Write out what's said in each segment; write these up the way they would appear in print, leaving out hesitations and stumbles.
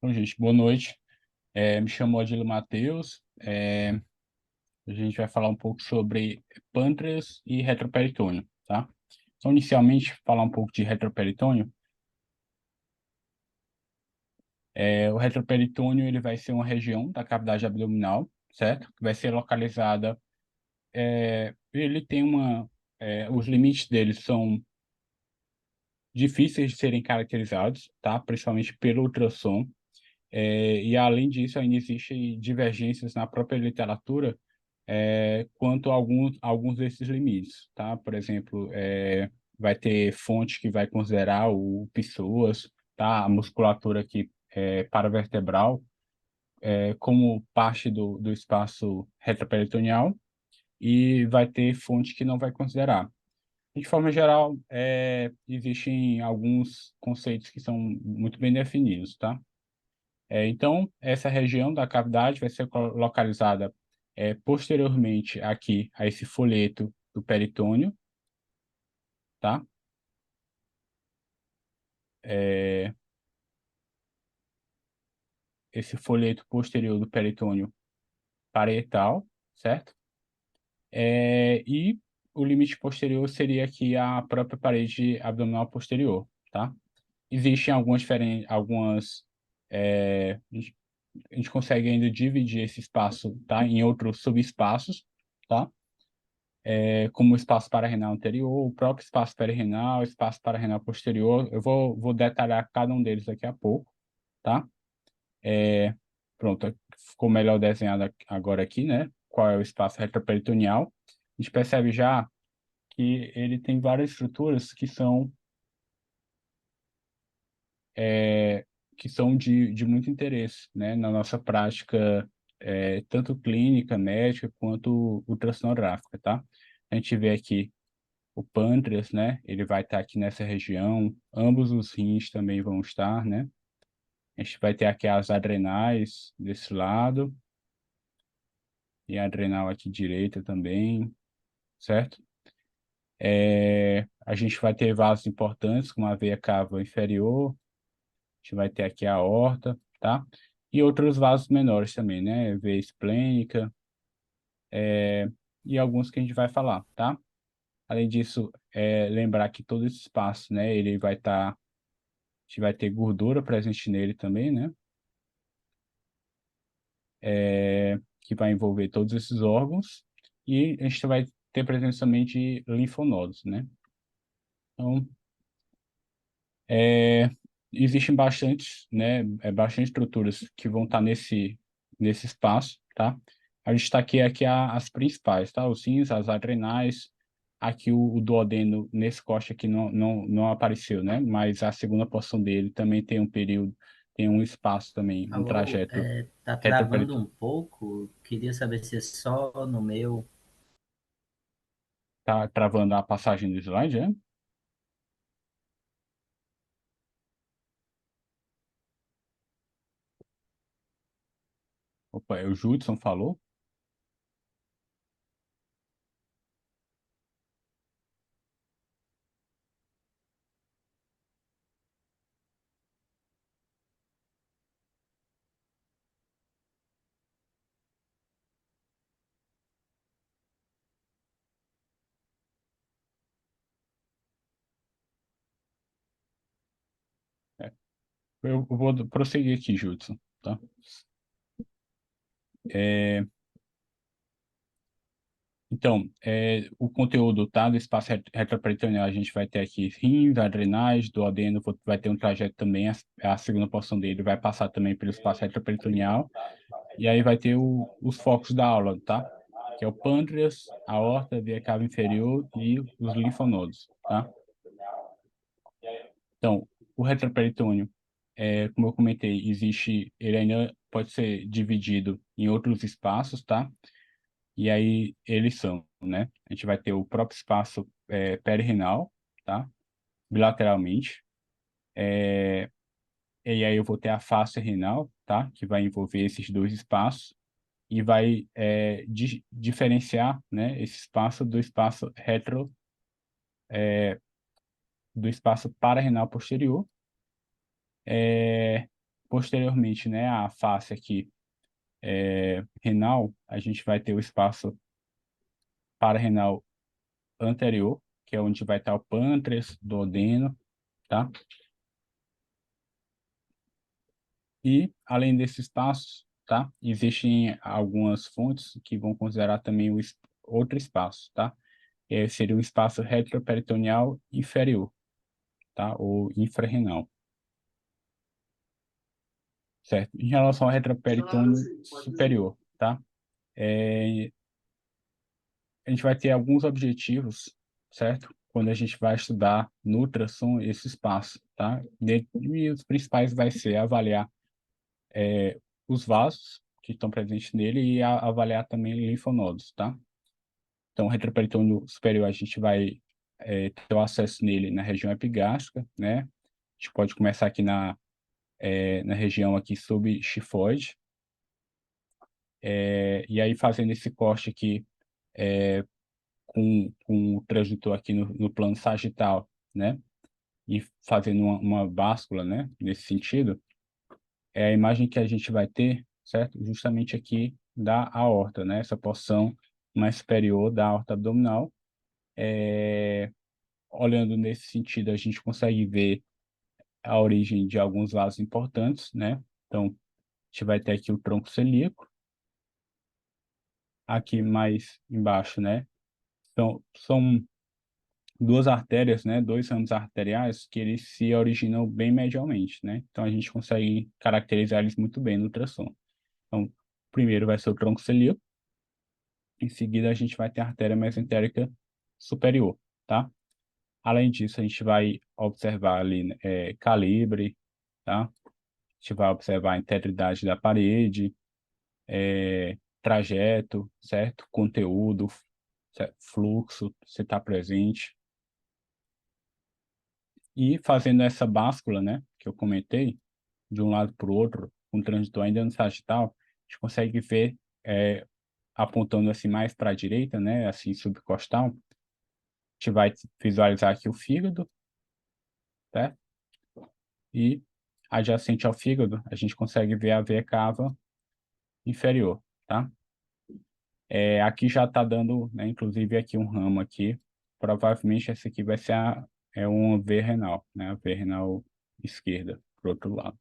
Bom, gente, boa noite. Me chamo Odilo Matheus. A gente vai falar um pouco sobre pâncreas e retroperitônio, tá? Então, inicialmente, falar um pouco de retroperitônio. O retroperitônio ele vai ser uma região da cavidade abdominal, certo? Que vai ser localizada. Ele tem os limites dele são difíceis de serem caracterizados, tá? Principalmente pelo ultrassom. E além disso, ainda existem divergências na própria literatura quanto a alguns desses limites, tá? Por exemplo, vai ter fonte que vai considerar o pessoas, tá? A musculatura aqui paravertebral como parte do espaço retroperitoneal e vai ter fonte que não vai considerar. De forma geral, existem alguns conceitos que são muito bem definidos, tá? Então, essa região da cavidade vai ser localizada posteriormente aqui a esse folheto do peritônio, tá? É, esse folheto posterior do peritônio parietal, certo? E o limite posterior seria aqui a própria parede abdominal posterior, tá? Existem a gente consegue ainda dividir esse espaço, tá? Em outros subespaços, tá? Como o espaço pararrenal anterior, o próprio espaço perirenal, espaço pararrenal posterior. Eu vou detalhar cada um deles daqui a pouco, tá? Pronto, ficou melhor desenhado agora aqui, né? Qual é o espaço retroperitoneal. A gente percebe já que ele tem várias estruturas é, que são de muito interesse, né? Na nossa prática, tanto clínica, médica, quanto ultrassonográfica, tá? A gente vê aqui o pâncreas, né? Ele vai estar aqui nessa região. Ambos os rins também vão estar, né? A gente vai ter aqui as adrenais desse lado e a adrenal aqui direita também, certo? A gente vai ter vasos importantes, como a veia cava inferior. A gente vai ter aqui a aorta, tá? E outros vasos menores também, né? Veia esplênica, e alguns que a gente vai falar, tá? Além disso, lembrar que todo esse espaço, né? Ele vai estar A gente vai ter gordura presente nele também, né? Que vai envolver todos esses órgãos. E a gente vai ter presença também de linfonodos, né? Então, é, existem bastante estruturas que vão estar nesse espaço, tá? A gente está aqui as principais, tá? Os rins, as adrenais, aqui o duodeno nesse corte aqui não apareceu, né? Mas a segunda porção dele também tem um período, tem um espaço também, um Alô, trajeto tá travando um retroperitoneal. pouco. Queria saber se é só no meu. Tá travando a passagem do slide, né? Opa, o Judson falou. É, eu vou prosseguir aqui, Judson, tá? É, então, o conteúdo tá, do espaço retroperitoneal, a gente vai ter aqui rins, adrenais, duodeno, vai ter um trajeto também, a segunda porção dele vai passar também pelo espaço retroperitoneal, e aí vai ter os focos da aula, tá? Que é o pâncreas, a aorta, a veia cava inferior e os linfonodos, tá? Então, o retroperitônio, como eu comentei, ele ainda pode ser dividido em outros espaços, tá? E aí eles são, né? A gente vai ter o próprio espaço perirenal, tá? Bilateralmente. E aí eu vou ter a face renal, tá? Que vai envolver esses dois espaços e vai diferenciar, né? Esse espaço do espaço pararenal posterior. posteriormente, né, a face aqui renal, a gente vai ter o espaço pararenal anterior, que é onde vai estar o pâncreas, duodeno, tá? E, além desses espaços, tá? Existem algumas fontes que vão considerar também outro espaço, tá? Seria o espaço retroperitoneal inferior, tá? Ou infrarrenal, certo? Em relação ao retroperitônio superior, tá? A gente vai ter alguns objetivos, certo? Quando a gente vai estudar no ultrassom esse espaço, tá? E os principais vai ser avaliar os vasos que estão presentes nele e avaliar também linfonodos, tá? Então, o retroperitônio superior, a gente vai ter o acesso nele na região epigástrica, né? A gente pode começar aqui na região aqui subxifoide, e aí fazendo esse corte aqui com o transdutor aqui no plano sagital, né? E fazendo uma báscula, né? Nesse sentido, é a imagem que a gente vai ter, certo? Justamente aqui da aorta, né? Essa porção mais superior da aorta abdominal. Olhando nesse sentido, a gente consegue ver a origem de alguns vasos importantes, né? Então, a gente vai ter aqui o tronco celíaco, aqui mais embaixo, né? Então, são duas artérias, né? Dois ramos arteriais que eles se originam bem medialmente, né? Então, a gente consegue caracterizar eles muito bem no ultrassom. Então, primeiro vai ser o tronco celíaco, em seguida a gente vai ter a artéria mesentérica superior, tá? Além disso, a gente vai observar ali calibre, tá? A gente vai observar a integridade da parede, trajeto, certo? Conteúdo, certo? Fluxo, se está presente. E fazendo essa báscula, né, que eu comentei, de um lado para o outro, com o transitor ainda no sagital, a gente consegue ver, apontando assim mais para a direita, né, assim subcostal, a gente vai visualizar aqui o fígado, tá? E adjacente ao fígado, a gente consegue ver a veia cava inferior, tá? Aqui já está dando, né, inclusive aqui um ramo aqui, provavelmente essa aqui vai ser uma veia renal, né, a veia renal esquerda, para o outro lado,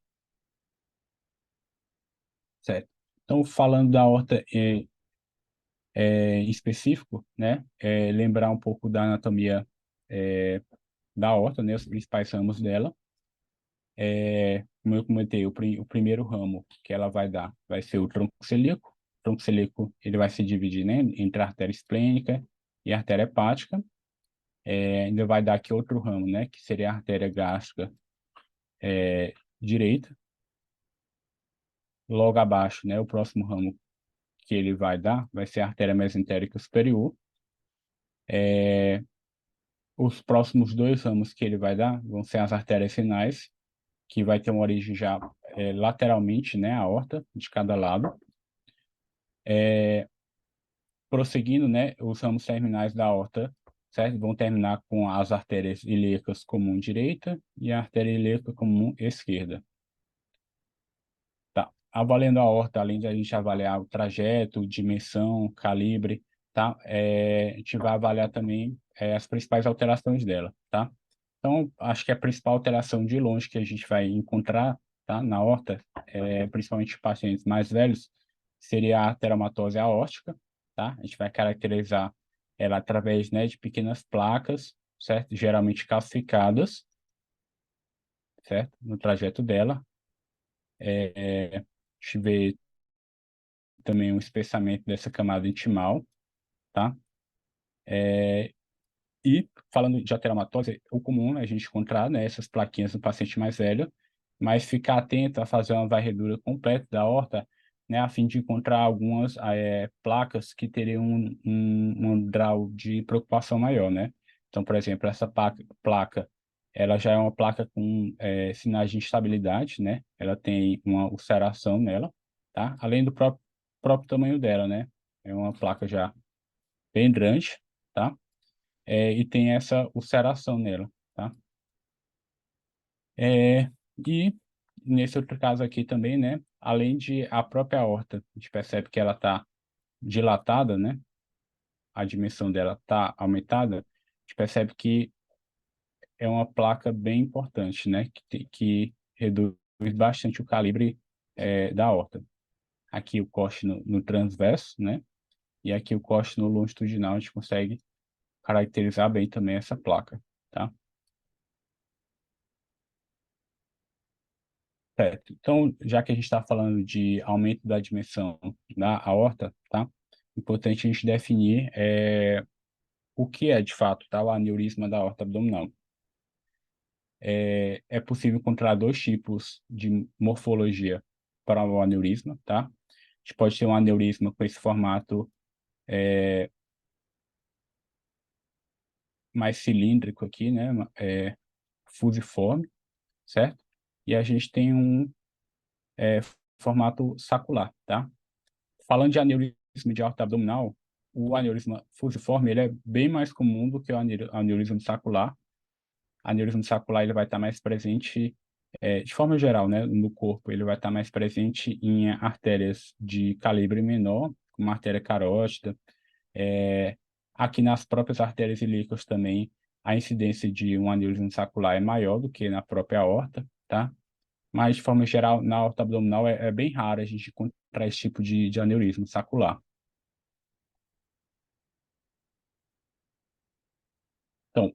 certo? Então, falando da aorta em específico, né, lembrar um pouco da anatomia é, da aorta, né, os principais ramos dela. Como eu comentei, o primeiro ramo que ela vai dar vai ser o tronco celíaco. O tronco celíaco ele vai se dividir, né, entre a artéria esplênica e a artéria hepática. Ainda vai dar aqui outro ramo, né, que seria a artéria gástrica direita. Logo abaixo, né, o próximo ramo que ele vai dar vai ser a artéria mesentérica superior. Os próximos dois ramos que ele vai dar vão ser as artérias renais, que vai ter uma origem já lateralmente, né, a aorta de cada lado. Prosseguindo, né, os ramos terminais da aorta, certo? Vão terminar com as artérias ilíacas comum direita e a artéria ilíaca comum esquerda. Tá. Avaliando a aorta, além de a gente avaliar o trajeto, dimensão, calibre, tá? A gente vai avaliar também as principais alterações dela, tá? Então, acho que a principal alteração de longe que a gente vai encontrar, tá, na aorta, principalmente em pacientes mais velhos, seria a ateromatose aórtica, tá? A gente vai caracterizar ela através, né, de pequenas placas, certo? Geralmente calcificadas, certo? No trajeto dela. A gente vê também um espessamento dessa camada intimal, tá? E falando de ateromatose, o comum é a gente encontrar, né, essas plaquinhas no paciente mais velho, mas ficar atento a fazer uma varredura completa da aorta, né, a fim de encontrar algumas placas que teriam um grau de preocupação maior, né? Então, por exemplo, essa placa, ela já é uma placa com sinais de instabilidade, né? Ela tem uma ulceração nela, tá? Além do próprio tamanho dela, né? É uma placa já bem grande, tá? E tem essa ulceração nela, tá? E nesse outro caso aqui também, né, além de a própria aorta, a gente percebe que ela está dilatada, né, a dimensão dela está aumentada, a gente percebe que é uma placa bem importante, né, que reduz bastante o calibre da aorta. Aqui o corte no transverso, né, e aqui o corte no longitudinal, a gente consegue caracterizar bem também essa placa, tá? Certo. Então, já que a gente está falando de aumento da dimensão da aorta, tá? Importante a gente definir o que é, de fato, tá? O aneurisma da aorta abdominal. É possível encontrar dois tipos de morfologia para o aneurisma, tá? A gente pode ter um aneurisma com esse formato mais cilíndrico aqui, né? Fusiforme, certo? E a gente tem um formato sacular, tá? Falando de aneurisma de aorta abdominal, o aneurisma fusiforme ele é bem mais comum do que o aneurisma sacular. O aneurisma sacular ele vai estar mais presente, de forma geral, né, no corpo, ele vai estar mais presente em artérias de calibre menor, como a artéria carótida. É, aqui nas próprias artérias ilíacas também, a incidência de um aneurisma sacular é maior do que na própria aorta, tá? Mas, de forma geral, na aorta abdominal é bem raro a gente encontrar esse tipo de aneurisma sacular. Então,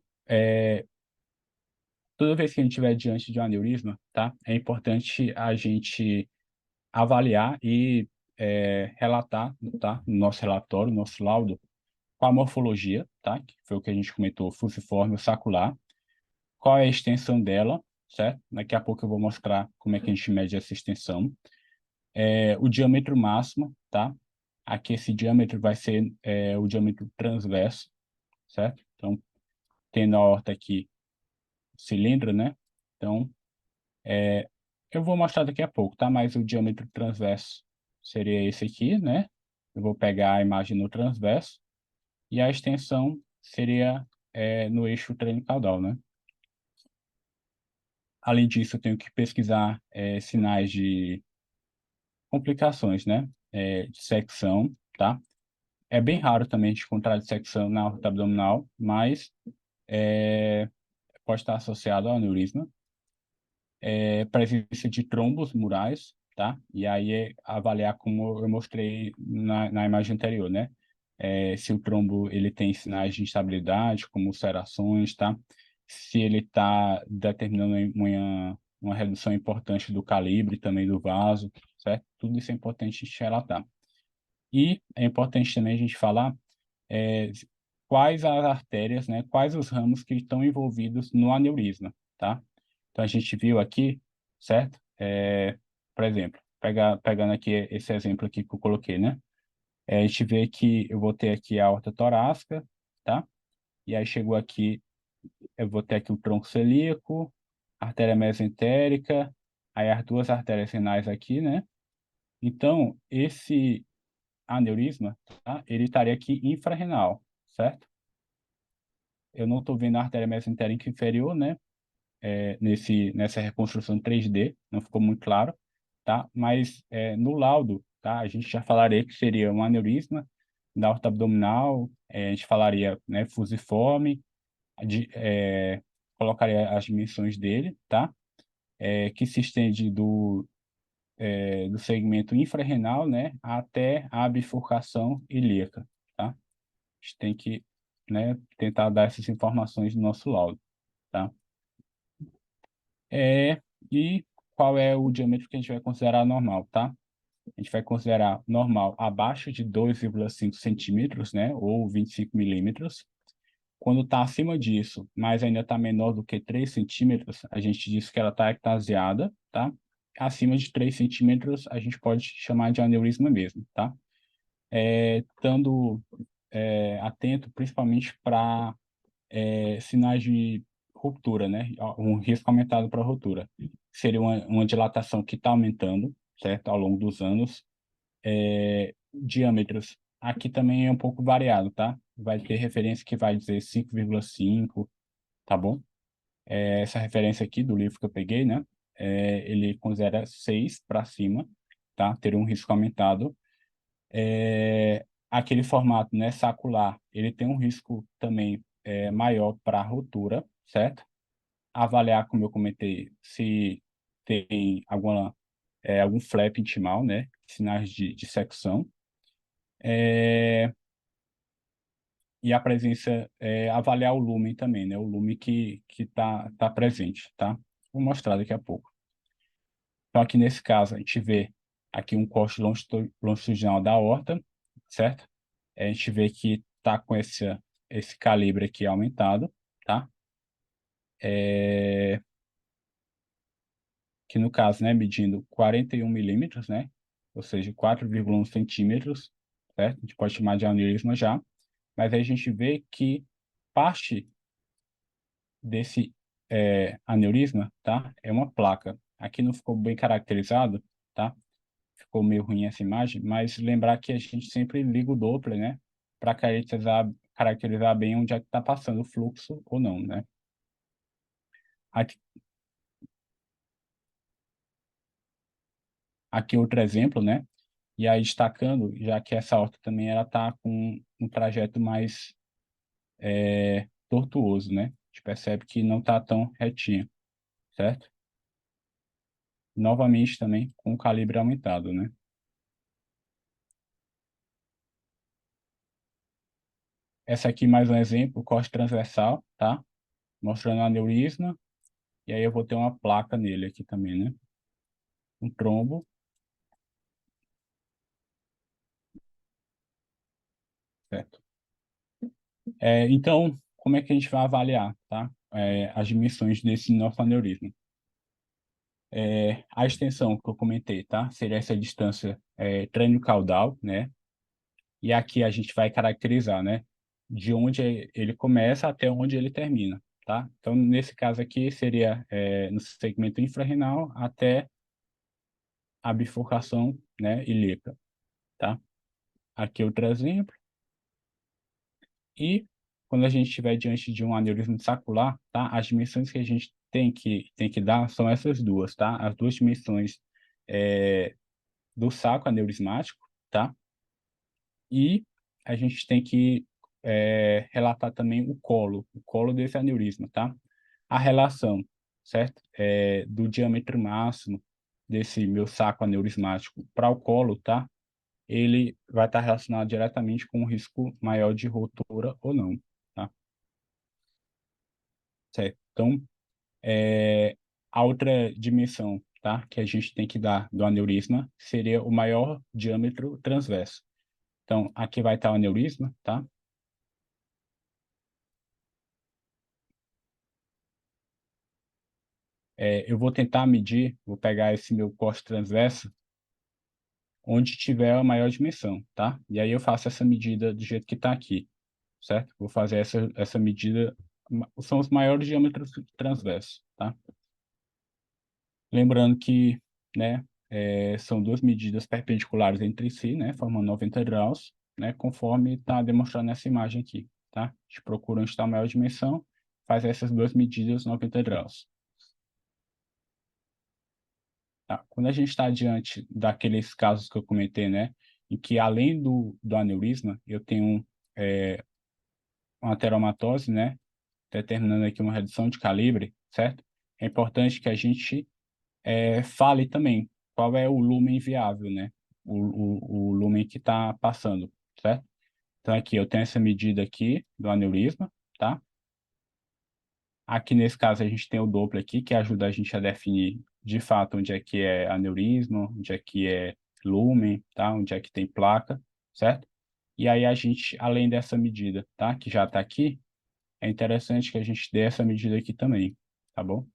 toda vez que a gente estiver diante de um aneurisma, tá? É importante a gente avaliar e relatar, tá? No nosso relatório, no nosso laudo, qual a morfologia, tá? Que foi o que a gente comentou, fusiforme ou sacular. Qual é a extensão dela, certo? Daqui a pouco eu vou mostrar como é que a gente mede essa extensão. O diâmetro máximo, tá? Aqui esse diâmetro vai ser o diâmetro transverso, certo? Então, tendo a horta aqui cilindro, né? Então, eu vou mostrar daqui a pouco, tá? Mas o diâmetro transverso seria esse aqui, né? Eu vou pegar a imagem no transverso e a extensão seria no eixo crânio-caudal, né? Além disso, eu tenho que pesquisar sinais de complicações, né? De secção, tá? É bem raro também a gente encontrar dissecção na aorta abdominal, mas pode estar associado ao aneurisma. Presença de trombos murais, tá? E aí avaliar como eu mostrei na imagem anterior, né? Se o trombo ele tem sinais de instabilidade, como ulcerações, tá? Se ele está determinando uma redução importante do calibre também do vaso, certo? Tudo isso é importante a gente relatar. E é importante também a gente falar é, quais as artérias, né, quais os ramos que estão envolvidos no aneurisma, tá? Então, a gente viu aqui, certo? Por exemplo, pegando aqui esse exemplo aqui que eu coloquei, né? A gente vê que eu vou ter aqui a aorta torácica, tá? E aí chegou aqui, eu vou ter aqui o tronco celíaco, artéria mesentérica, aí as duas artérias renais aqui, né? Então, esse aneurisma, tá? Ele estaria aqui infrarrenal, certo? Eu não estou vendo a artéria mesentérica inferior, né? Nessa reconstrução 3D, não ficou muito claro, tá? Mas no laudo, tá? A gente já falaria que seria um aneurisma da aorta abdominal, a gente falaria, né, fusiforme, colocaria as dimensões dele, tá? Que se estende do segmento infrarrenal, né, até a bifurcação ilíaca, tá? A gente tem que, né, tentar dar essas informações no nosso laudo, tá? E qual é o diâmetro que a gente vai considerar normal, tá? A gente vai considerar normal abaixo de 2,5 centímetros, né, ou 25 milímetros. Quando está acima disso, mas ainda está menor do que 3 centímetros, a gente diz que ela está ectasiada, tá? Acima de 3 centímetros, a gente pode chamar de aneurisma mesmo, tá? Estando atento principalmente para sinais de ruptura, né? Um risco aumentado para ruptura. Seria uma dilatação que está aumentando, certo? Ao longo dos anos. Diâmetros. Aqui também é um pouco variado, tá? Vai ter referência que vai dizer 5,5, tá bom? Essa referência aqui do livro que eu peguei, né? ele considera 6 para cima, tá? Ter um risco aumentado. Aquele formato, né, sacular, ele tem um risco também maior para ruptura, certo? Avaliar, como eu comentei, se tem algum flap intimal, né? Sinais de secção. E a presença, avaliar o lumen também, né? O lumen que tá presente, tá? Vou mostrar daqui a pouco. Então, aqui nesse caso, a gente vê aqui um corte longitudinal da aorta, certo? A gente vê que tá com esse calibre aqui aumentado, tá? Que no caso, né, medindo 41 milímetros, né? Ou seja, 4,1 centímetros, certo? A gente pode chamar de aneurisma já, mas aí a gente vê que parte desse aneurisma, tá? É uma placa. Aqui não ficou bem caracterizado, tá? Ficou meio ruim essa imagem, mas lembrar que a gente sempre liga o Doppler, né? Para caracterizar bem onde é que está passando o fluxo ou não, né? Aqui, aqui outro exemplo, né? E aí destacando, já que essa horta também ela está com um trajeto mais tortuoso, né? A gente percebe que não está tão retinha, certo? Novamente também com o calibre aumentado, né? Essa aqui mais um exemplo, corte transversal, tá? Mostrando o aneurisma, e aí eu vou ter uma placa nele aqui também, né? Um trombo, certo? Então, como é que a gente vai avaliar, tá? As dimensões desse nosso aneurisma. A extensão que eu comentei, tá? Seria essa distância crânio-caudal, né? E aqui a gente vai caracterizar, né? De onde ele começa até onde ele termina, tá? Então, nesse caso aqui, seria no segmento infrarrenal até a bifurcação, né, ilíaca, tá? Aqui outro exemplo. E quando a gente estiver diante de um aneurisma sacular, tá? As dimensões que a gente tem que dar são essas duas, tá? As duas dimensões do saco aneurismático, tá? E a gente tem que relatar também o colo desse aneurisma, tá? A relação, certo? Do diâmetro máximo desse meu saco aneurismático para o colo, tá? Ele vai estar relacionado diretamente com o risco maior de rotura ou não, tá? Certo? Então, a outra dimensão, tá, que a gente tem que dar do aneurisma seria o maior diâmetro transverso. Então, aqui vai estar o aneurisma, tá? Eu vou tentar medir, vou pegar esse meu corte transverso, onde tiver a maior dimensão, tá? E aí eu faço essa medida do jeito que está aqui, certo? Vou fazer essa medida, são os maiores diâmetros transversos, tá? Lembrando que, né, são duas medidas perpendiculares entre si, né, formando 90 graus, né, conforme está demonstrado nessa imagem aqui, tá? A gente procura onde está a maior dimensão, faz essas duas medidas 90 graus. Tá? Quando a gente está diante daqueles casos que eu comentei, né, em que além do aneurisma, eu tenho uma teromatose, né, determinando aqui uma redução de calibre, certo? É importante que a gente fale também qual é o lumen viável, né? O lumen que está passando, certo? Então, aqui eu tenho essa medida aqui do aneurisma, tá? Aqui, nesse caso, a gente tem o Doppler aqui, que ajuda a gente a definir, de fato, onde é que é aneurisma, onde é que é lumen, tá? Onde é que tem placa, certo? E aí a gente, além dessa medida, tá? Que já está aqui, é interessante que a gente dê essa medida aqui também, tá bom?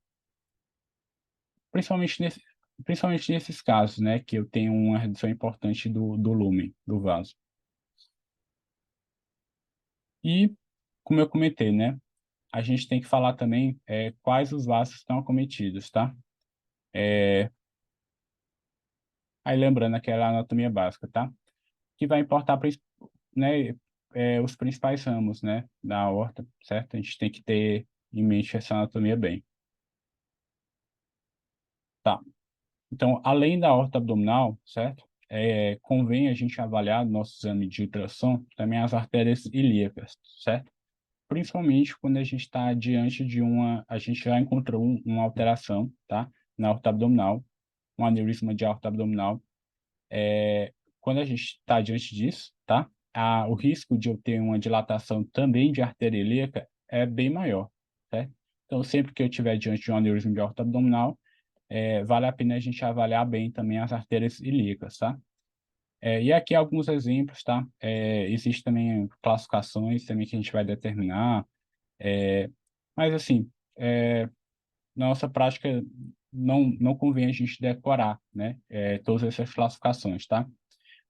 Principalmente principalmente nesses casos, né, que eu tenho uma redução importante do lumen do vaso. E, como eu comentei, né, a gente tem que falar também quais os vasos estão acometidos, tá? Aí lembrando aquela anatomia básica, tá? Que vai importar, né, os principais ramos, né, da aorta, certo? A gente tem que ter em mente essa anatomia bem. Tá. Então, além da aorta abdominal, certo? Convém a gente avaliar no nosso exame de ultrassom também as artérias ilíacas, certo? Principalmente quando a gente está diante de a gente já encontrou uma alteração, tá? Na aorta abdominal, um aneurisma de aorta abdominal. Quando a gente está diante disso, tá? O risco de eu ter uma dilatação também de artéria ilíaca é bem maior, certo? Então, sempre que eu estiver diante de um aneurisma de aorta abdominal, vale a pena a gente avaliar bem também as artérias ilíacas, tá? E aqui alguns exemplos, tá? Existem também classificações também que a gente vai determinar, mas assim, na nossa prática não convém a gente decorar, né? Todas essas classificações, tá?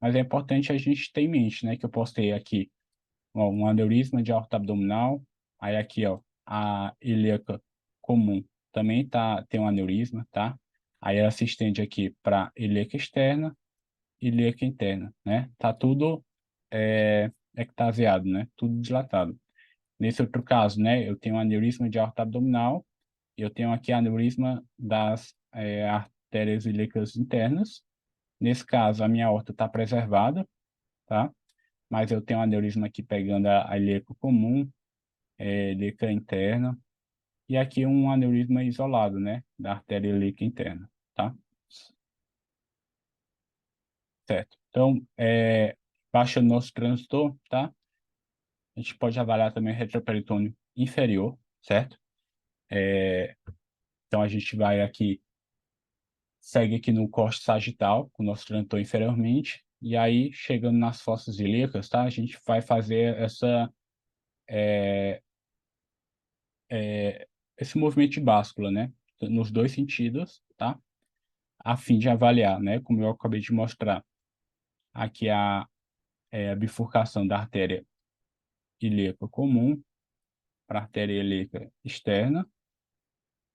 Mas é importante a gente ter em mente, né? Que eu posso ter aqui ó, um aneurisma de aorta abdominal, aí aqui, ó, a ilíaca comum também tem um aneurisma, tá? Aí ela se estende aqui para ilíaca externa e ilíaca interna, né? Tá tudo ectasiado, né? Tudo dilatado. Nesse outro caso, né? Eu tenho um aneurisma de aorta abdominal e eu tenho aqui aneurisma das artérias ilíacas internas. Nesse caso, a minha aorta está preservada, tá? Mas eu tenho um aneurisma aqui pegando a ilíaca comum, ilíaca interna, e aqui um aneurisma isolado, né? Da artéria ilíaca interna, tá? Certo. Então, baixa o nosso transdutor, tá? A gente pode avaliar também o retroperitônio inferior, certo? Então, a gente vai aqui, segue aqui no corte sagital, com o nosso transdutor inferiormente, e aí, chegando nas fossas ilíacas, tá? A gente vai fazer esse movimento de báscula, né? Nos dois sentidos, tá? A fim de avaliar, né? Como eu acabei de mostrar, aqui a bifurcação da artéria ilíaca comum para a artéria ilíaca externa,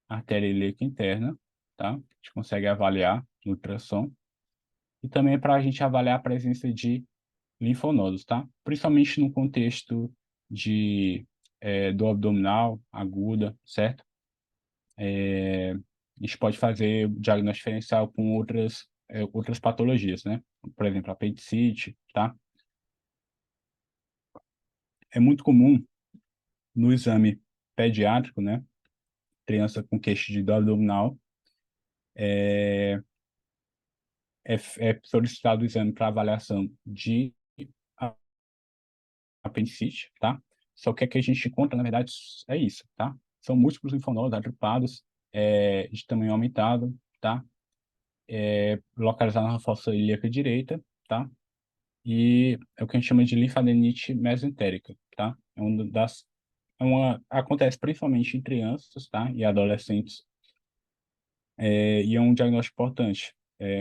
artéria ilíaca interna, tá? A gente consegue avaliar no ultrassom. E também para a gente avaliar a presença de linfonodos, tá? Principalmente no contexto dor abdominal aguda, certo? A gente pode fazer diagnóstico diferencial com outras patologias, né? Por exemplo, apendicite, tá? É muito comum no exame pediátrico, né? Criança com queixa de dor abdominal, é solicitado o exame para avaliação de apendicite, tá? Só que o que a gente encontra, na verdade, é isso, tá? São múltiplos linfonodos agrupados, de tamanho aumentado, tá? Localizado na fossa ilíaca direita, tá? E é o que a gente chama de linfadenite mesentérica, tá? Acontece principalmente em crianças, tá? E adolescentes, e é um diagnóstico importante,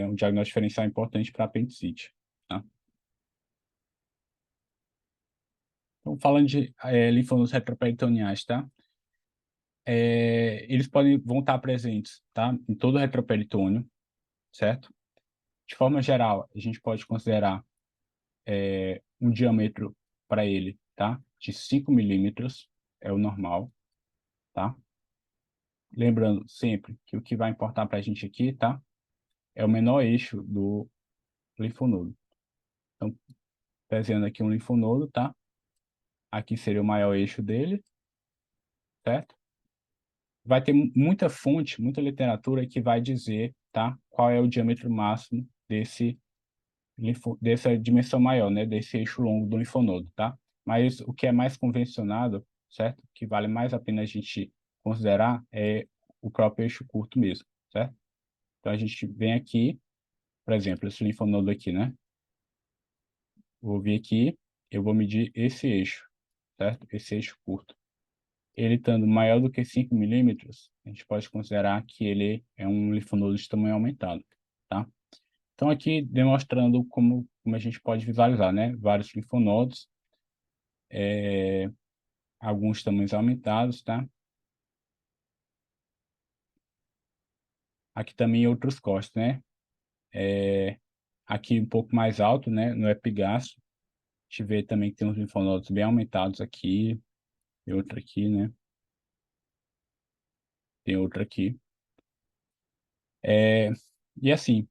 um diagnóstico diferencial importante para apendicite, tá? Então, falando de linfonodos retroperitoneais, tá? Eles vão estar presentes, tá? Em todo o retroperitônio, certo? De forma geral, a gente pode considerar um diâmetro para ele, tá? De 5 milímetros, é o normal, tá? Lembrando sempre que o que vai importar para a gente aqui, tá? É o menor eixo do linfonodo. Então, desenhando aqui um linfonodo, tá? Aqui seria o maior eixo dele, certo? Vai ter muita fonte, muita literatura que vai dizer, tá? Qual é o diâmetro máximo dessa dimensão maior, né? Desse eixo longo do linfonodo, tá? Mas o que é mais convencionado, certo? Que vale mais a pena a gente considerar é o próprio eixo curto mesmo, certo? Então a gente vem aqui, por exemplo, esse linfonodo aqui, né? Vou vir aqui, eu vou medir esse eixo, certo? Esse eixo curto. Ele estando maior do que 5 milímetros, a gente pode considerar que ele é um linfonodo de tamanho aumentado, tá? Então, aqui demonstrando como a gente pode visualizar, né? Vários linfonodos, alguns tamanhos aumentados, tá? Aqui também outros cortes, né? Aqui um pouco mais alto, né? No epigastro. A gente vê também que tem uns linfonodos bem aumentados aqui, e outro aqui, né? Tem outro aqui. E assim,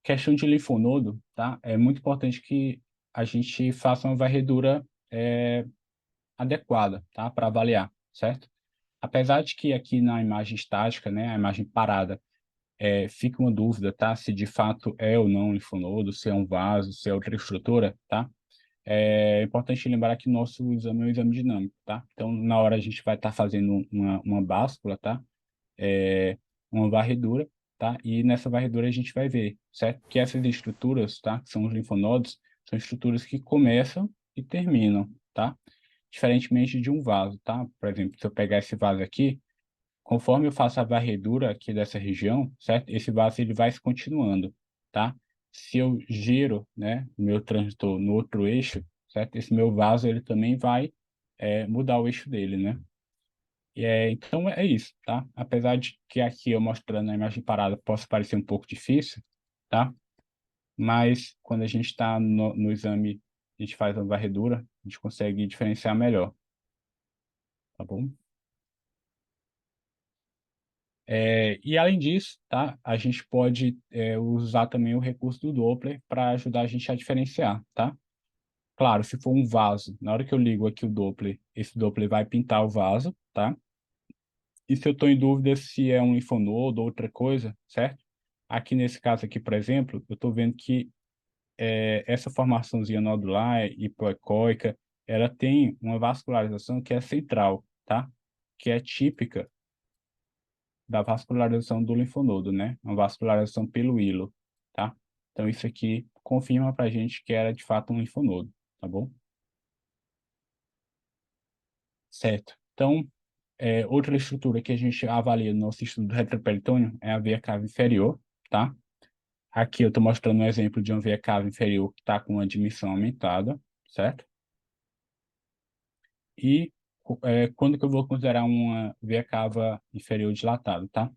questão de linfonodo, tá? É muito importante que a gente faça uma varredura adequada, tá? Para avaliar, certo? Apesar de que aqui na imagem estática, né, a imagem parada, fica uma dúvida, tá? Se de fato é ou não um linfonodo, se é um vaso, se é outra estrutura, tá? É importante lembrar que o nosso exame é um exame dinâmico, tá? Então, na hora a gente vai estar fazendo uma báscula, tá? Uma varredura, tá? E nessa varredura a gente vai ver, certo? Que essas estruturas, tá? Que são os linfonodos, são estruturas que começam e terminam, tá? Diferentemente de um vaso, tá? Por exemplo, se eu pegar esse vaso aqui, conforme eu faço a varredura aqui dessa região, certo? Esse vaso ele vai se continuando, tá? Se eu giro, né, o meu transdutor no outro eixo, certo? Esse meu vaso ele também vai mudar o eixo dele, né? Então é isso, tá? Apesar de que aqui eu mostrando a imagem parada possa parecer um pouco difícil, tá? Mas quando a gente está no exame, a gente faz a varredura, a gente consegue diferenciar melhor, tá bom? E além disso, tá? A gente pode usar também o recurso do Doppler para ajudar a gente a diferenciar, tá? Claro, se for um vaso, na hora que eu ligo aqui o Doppler, esse Doppler vai pintar o vaso, tá? E se eu estou em dúvida se é um linfonodo ou outra coisa, certo? Aqui nesse caso aqui, por exemplo, eu estou vendo que essa formaçãozinha nodular, hipoecóica, ela tem uma vascularização que é central, tá? Que é típica da vascularização do linfonodo, né? Uma vascularização pelo hilo, tá? Então isso aqui confirma para a gente que era de fato um linfonodo, tá bom? Certo. Então, outra estrutura que a gente avalia no nosso estudo do retroperitônio é a veia cava inferior, tá? Aqui eu estou mostrando um exemplo de uma veia cava inferior que está com uma dimensão aumentada, certo? E quando que eu vou considerar uma veia cava inferior dilatada, tá?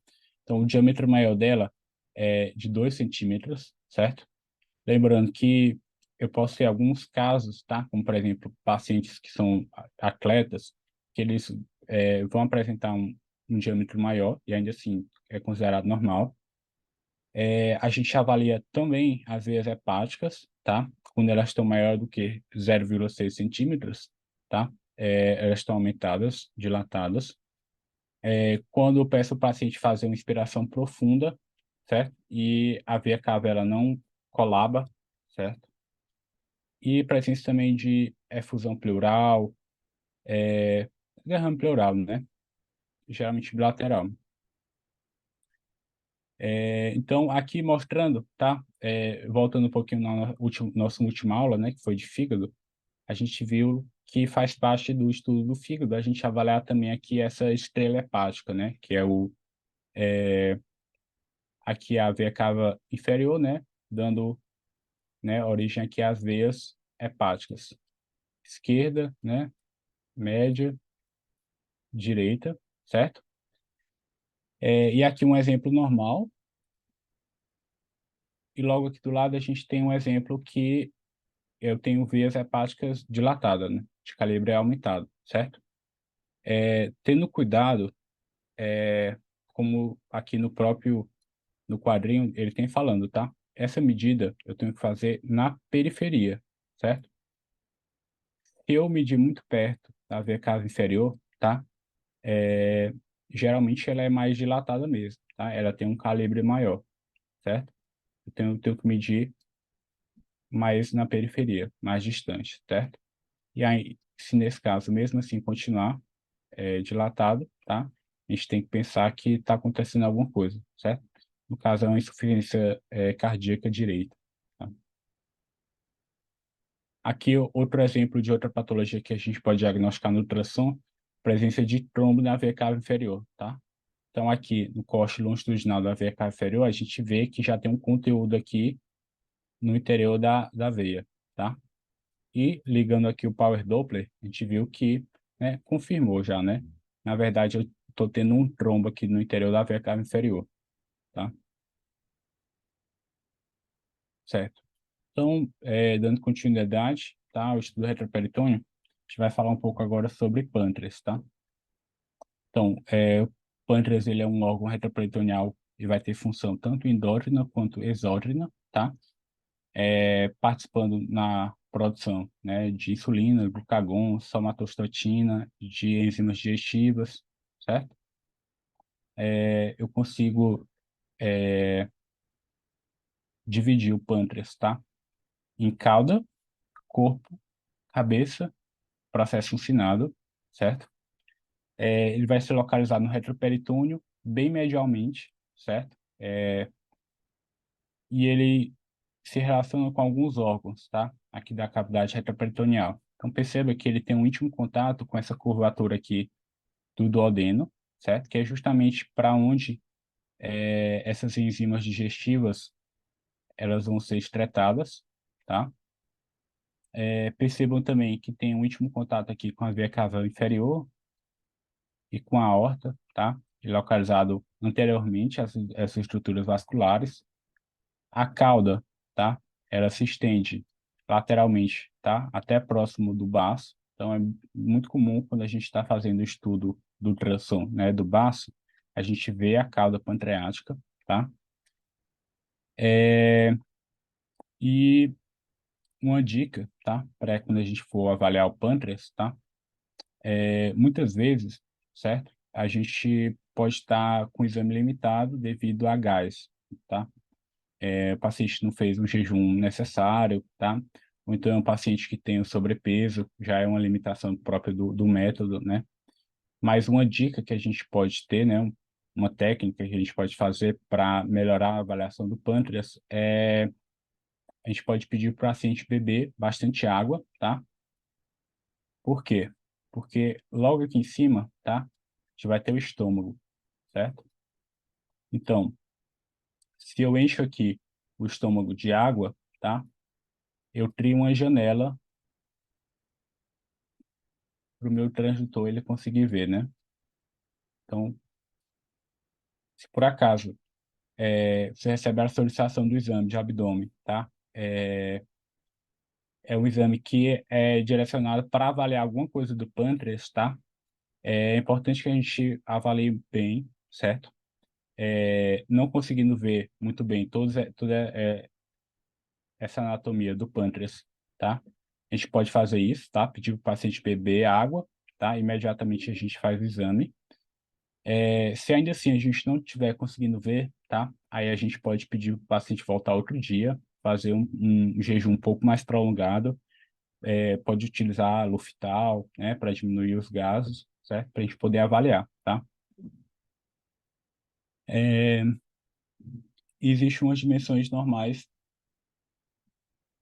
Então, o diâmetro maior dela é de 2 centímetros, certo? Lembrando que eu posso ter alguns casos, tá? Como, por exemplo, pacientes que são atletas, que eles vão apresentar um diâmetro maior e ainda assim é considerado normal. A gente avalia também as veias hepáticas, tá? Quando elas estão maior do que 0,6 centímetros, tá? Elas estão aumentadas, dilatadas. Quando eu peço o paciente fazer uma inspiração profunda, certo? E a veia cava ela não colaba, certo? E presença também de efusão pleural, derrame pleural, né? Geralmente bilateral. Então, aqui mostrando, tá? Voltando um pouquinho na nossa última aula, né? Que foi de fígado, a gente viu que faz parte do estudo do fígado, a gente avaliar também aqui essa estrela hepática, né? Que é aqui a veia cava inferior, né? Dando, né, origem aqui às veias hepáticas. Esquerda, né? Média, direita, certo? E aqui um exemplo normal, e logo aqui do lado a gente tem um exemplo que eu tenho veias hepáticas dilatadas, né? De calibre aumentado, certo? Tendo cuidado, como aqui no quadrinho ele tem falando, tá? Essa medida eu tenho que fazer na periferia, certo? Se eu medir muito perto da veia cava inferior, tá? É, Geralmente ela é mais dilatada mesmo, tá? Ela tem um calibre maior, certo? Eu tenho que medir mais na periferia, mais distante, certo? E aí, se nesse caso, mesmo assim, continuar dilatado, tá? A gente tem que pensar que está acontecendo alguma coisa, certo? No caso, é uma insuficiência cardíaca direita. Tá? Aqui, outro exemplo de outra patologia que a gente pode diagnosticar no ultrassom, presença de trombo na veia cava inferior, tá? Então, aqui no corte longitudinal da veia cava inferior, a gente vê que já tem um conteúdo aqui no interior da veia, tá? E ligando aqui o Power Doppler, a gente viu que, né, confirmou já, né? Na verdade, eu estou tendo um trombo aqui no interior da veia cava inferior, tá? Certo. Então, dando continuidade, tá, ao estudo retroperitônio, a gente vai falar um pouco agora sobre pâncreas, tá? Então, o pâncreas ele é um órgão retroperitoneal ele vai ter função tanto endógena quanto exógena, tá? Participando na produção, né, de insulina, glucagon, somatostatina, de enzimas digestivas, certo? Eu consigo dividir o pâncreas, tá? Em cauda, corpo, cabeça, processo uncinado, certo? Ele vai ser localizado no retroperitônio, bem medialmente, certo? E ele se relaciona com alguns órgãos, tá? Aqui da cavidade retroperitoneal. Então perceba que ele tem um íntimo contato com essa curvatura aqui do duodeno, certo? Que é justamente para onde essas enzimas digestivas elas vão ser excretadas, tá? Percebam também que tem um íntimo contato aqui com a veia cava inferior e com a aorta, tá? E localizado anteriormente essas estruturas vasculares. A cauda, tá? Ela se estende lateralmente, tá? Até próximo do baço. Então, é muito comum quando a gente está fazendo o estudo do ultrassom, né, do baço, a gente vê a cauda pancreática, tá? E uma dica, tá? Para quando a gente for avaliar o pâncreas, tá? Muitas vezes, certo? A gente pode estar com o exame limitado devido a gás, tá? O paciente não fez um jejum necessário, tá? Ou então é um paciente que tem o sobrepeso, já é uma limitação própria do método, né? Mas uma dica que a gente pode ter, né? Uma técnica que a gente pode fazer para melhorar a avaliação do pâncreas a gente pode pedir para o paciente beber bastante água, tá? Por quê? Porque logo aqui em cima, tá? A gente vai ter o estômago, certo? Então, se eu encho aqui o estômago de água, tá? Eu crio uma janela para o meu transdutor ele conseguir ver, né? Então, se por acaso você recebe a solicitação do exame de abdômen, tá? É um exame que é direcionado para avaliar alguma coisa do pâncreas, tá? É importante que a gente avalie bem, certo? Não conseguindo ver muito bem toda essa anatomia do pâncreas, tá? A gente pode fazer isso, tá? Pedir para o paciente beber água, tá? Imediatamente a gente faz o exame. Se ainda assim a gente não estiver conseguindo ver, tá? Aí a gente pode pedir para o paciente voltar outro dia, fazer um jejum um pouco mais prolongado, pode utilizar Luftal, né, para diminuir os gases, certo? Para a gente poder avaliar, tá? É, Existem umas dimensões normais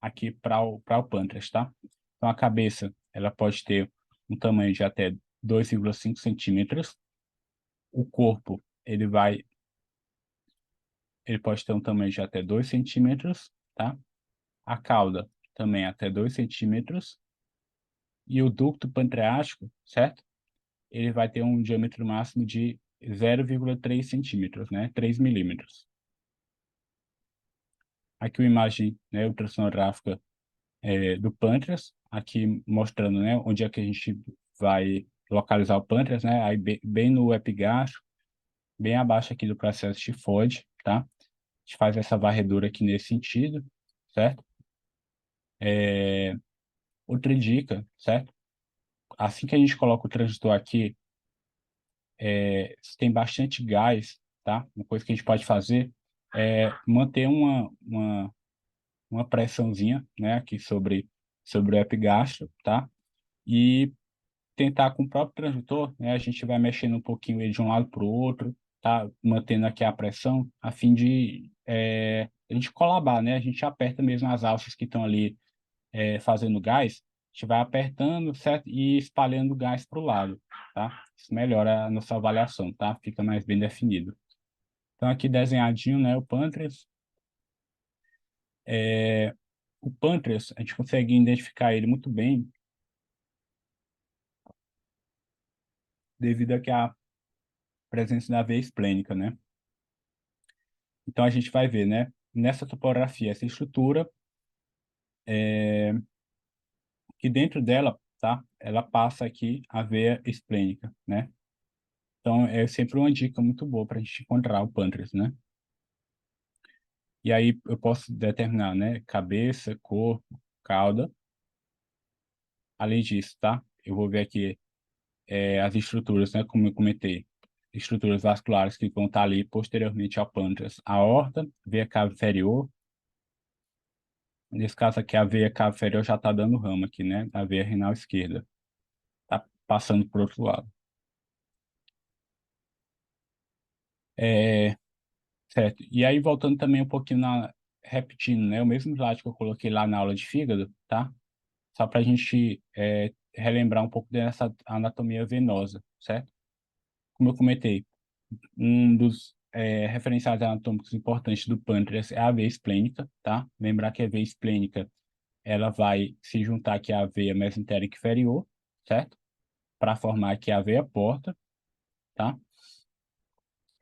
aqui para o pâncreas, tá? Então a cabeça, ela pode ter um tamanho de até 2,5 centímetros. O corpo, ele pode ter um tamanho de até 2 centímetros, tá? A cauda também até 2 centímetros. E o ducto pancreático, certo? Ele vai ter um diâmetro máximo de 0,3 centímetros, né? 3 milímetros. Aqui uma imagem, né, ultrassonográfica do pâncreas, aqui mostrando, né, onde é que a gente vai localizar o pâncreas, né? Aí bem no epigastro, bem abaixo aqui do processo tifoide, tá? A gente faz essa varredura aqui nesse sentido, certo? Outra dica, certo? Assim que a gente coloca o transdutor aqui, se tem bastante gás, tá? Uma coisa que a gente pode fazer é manter uma pressãozinha, né, aqui sobre o epigastro, tá? E tentar com o próprio transdutor, né, a gente vai mexendo um pouquinho ele de um lado para o outro, tá? Mantendo aqui a pressão, a fim de a gente colabar, né? A gente aperta mesmo as alças que estão ali fazendo gás, a gente vai apertando, certo? E espalhando o gás para o lado, tá? Isso melhora a nossa avaliação, tá? Fica mais bem definido. Então, aqui desenhadinho, né, o pâncreas. O pâncreas, a gente consegue identificar ele muito bem devido aqui à presença da veia esplênica, né? Então, a gente vai ver, né, nessa topografia, essa estrutura, que dentro dela, tá? Ela passa aqui a veia esplênica, né? Então, é sempre uma dica muito boa para a gente encontrar o pâncreas, né? E aí eu posso determinar, né, cabeça, corpo, cauda. Além disso, tá? Eu vou ver aqui as estruturas, né, como eu comentei, estruturas vasculares que vão estar ali posteriormente ao pâncreas. A aorta, veia cava inferior. Nesse caso aqui, a veia cava inferior já está dando ramo aqui, né? A veia renal esquerda. Tá passando por outro lado. É, certo. E aí, voltando também um pouquinho repetindo, né? O mesmo slide que eu coloquei lá na aula de fígado, tá? Só para a gente relembrar um pouco dessa anatomia venosa, certo? Como eu comentei, um dos referenciais anatômicos importantes do pâncreas é a veia esplênica, tá? Lembrar que a veia esplênica, ela vai se juntar aqui à veia mesentérica inferior, certo? Para formar aqui a veia porta, tá?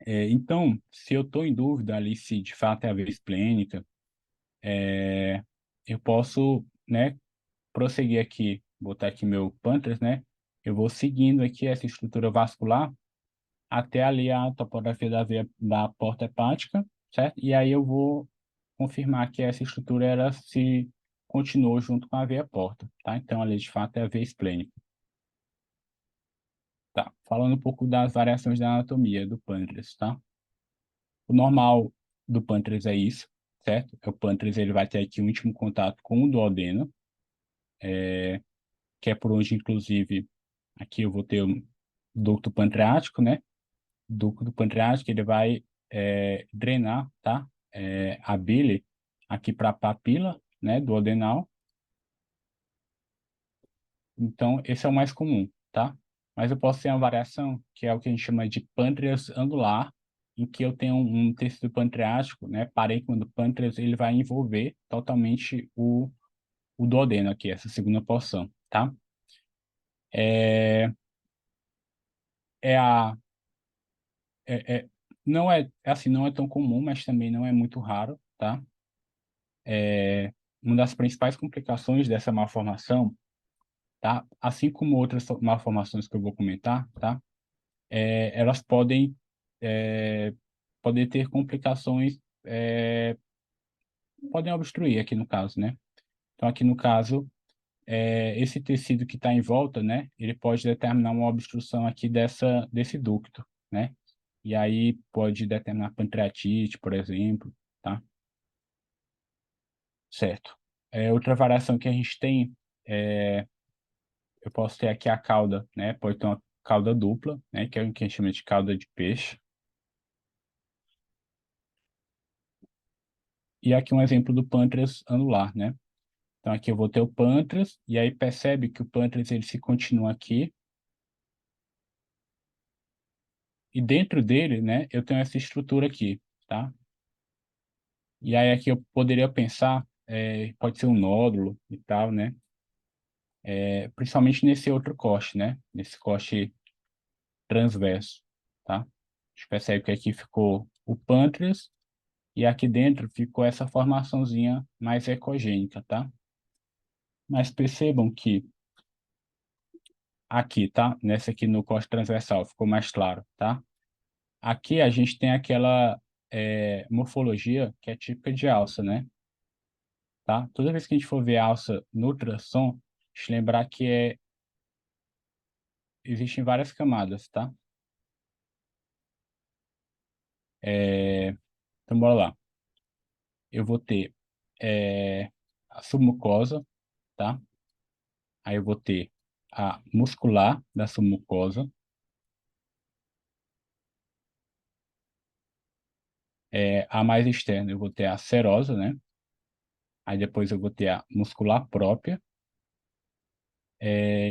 Então, se eu estou em dúvida ali se de fato é a veia esplênica, eu posso, né, prosseguir aqui, botar aqui meu pâncreas, né? Eu vou seguindo aqui essa estrutura vascular até ali a topografia da veia da porta hepática, certo? E aí eu vou confirmar que essa estrutura ela se continuou junto com a veia porta, tá? Então ali de fato é a veia esplênica. Tá, falando um pouco das variações da anatomia do pâncreas, tá? O normal do pâncreas é isso, certo? O pâncreas ele vai ter aqui um íntimo contato com o duodeno, que é por onde, inclusive, aqui eu vou ter o ducto pancreático, né? O ducto pancreático ele vai drenar, tá? A bile aqui para a papila, né? Duodenal. Então, esse é o mais comum, tá? Mas eu posso ter uma variação, que é o que a gente chama de pâncreas anular, em que eu tenho um tecido pancreático, né? Parênquima do pâncreas, ele vai envolver totalmente o duodeno aqui, essa segunda porção, tá? É, é a, não é assim, não é tão comum, mas também não é muito raro, tá? Uma das principais complicações dessa malformação, tá? Assim como outras malformações que eu vou comentar, tá? Elas é, podem ter complicações, podem obstruir aqui no caso, né? Então, aqui no caso, esse tecido que está em volta, né? Ele pode determinar uma obstrução aqui desse ducto, né? E aí pode determinar pancreatite, por exemplo, tá? Certo. Outra variação que a gente tem, é, eu posso ter aqui a cauda, né? Pode ter uma cauda dupla, né? Que é o que a gente chama de cauda de peixe. E aqui um exemplo do pâncreas anular, né? Então aqui eu vou ter o pâncreas, e aí percebe que o pâncreas ele se continua aqui, e dentro dele, né, eu tenho essa estrutura aqui, tá? E aí aqui eu poderia pensar, pode ser um nódulo e tal, né? Principalmente nesse outro corte, né? Nesse corte transverso, tá? A gente percebe que aqui ficou o pâncreas, e aqui dentro ficou essa formaçãozinha mais ecogênica, tá? Mas percebam que aqui, tá? Nessa aqui no corte transversal, ficou mais claro, tá? Aqui a gente tem aquela morfologia que é típica de alça, né? Tá? Toda vez que a gente for ver alça no ultrassom, deixa eu lembrar que existem várias camadas, tá? Então, bora lá. Eu vou ter a submucosa, tá? Aí eu vou ter a muscular da submucosa, a mais externa eu vou ter a serosa, né? Aí depois eu vou ter a muscular própria.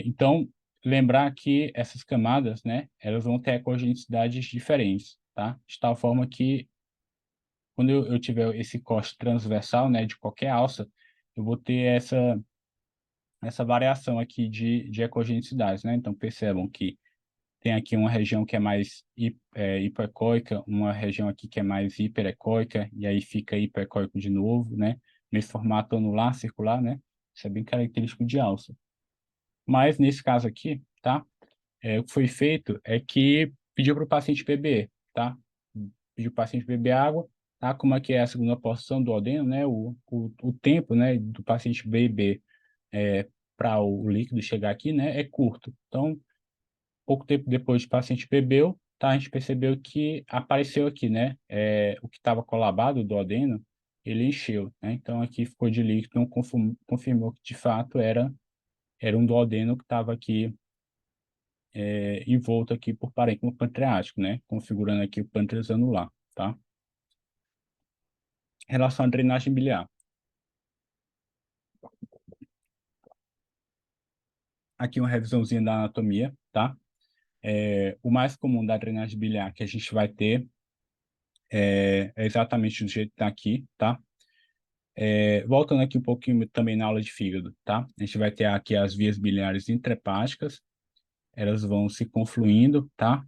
Então, lembrar que essas camadas, né, elas vão ter ecogenicidades diferentes, tá? De tal forma que, quando eu tiver esse corte transversal, né, de qualquer alça, eu vou ter essa variação aqui de ecogenicidades, né? Então, percebam que tem aqui uma região que é mais hipoecóica, uma região aqui que é mais hiperecóica, e aí fica hiperecóico de novo, né? Nesse formato anular, circular, né? Isso é bem característico de alça. Mas, nesse caso aqui, tá? O que foi feito é que pediu para o paciente beber, tá? Pediu para o paciente beber água, tá? Como aqui é a segunda porção do duodeno, né? O tempo, né, do paciente beber para o líquido chegar aqui, né, é curto. Então, pouco tempo depois que o paciente bebeu, tá? A gente percebeu que apareceu aqui, né? O que estava colabado, o duodeno, ele encheu, né? Então, aqui ficou de líquido, então confirmou que, de fato, era um duodeno que estava aqui envolto aqui por parênquima pancreático, né? Configurando aqui o pâncreas anular, tá? Em relação à drenagem biliar. Aqui uma revisãozinha da anatomia, tá? O mais comum da drenagem biliar que a gente vai ter é exatamente do jeito que está aqui, tá? Voltando aqui um pouquinho também na aula de fígado, tá? A gente vai ter aqui as vias biliares intrahepáticas, elas vão se confluindo, tá?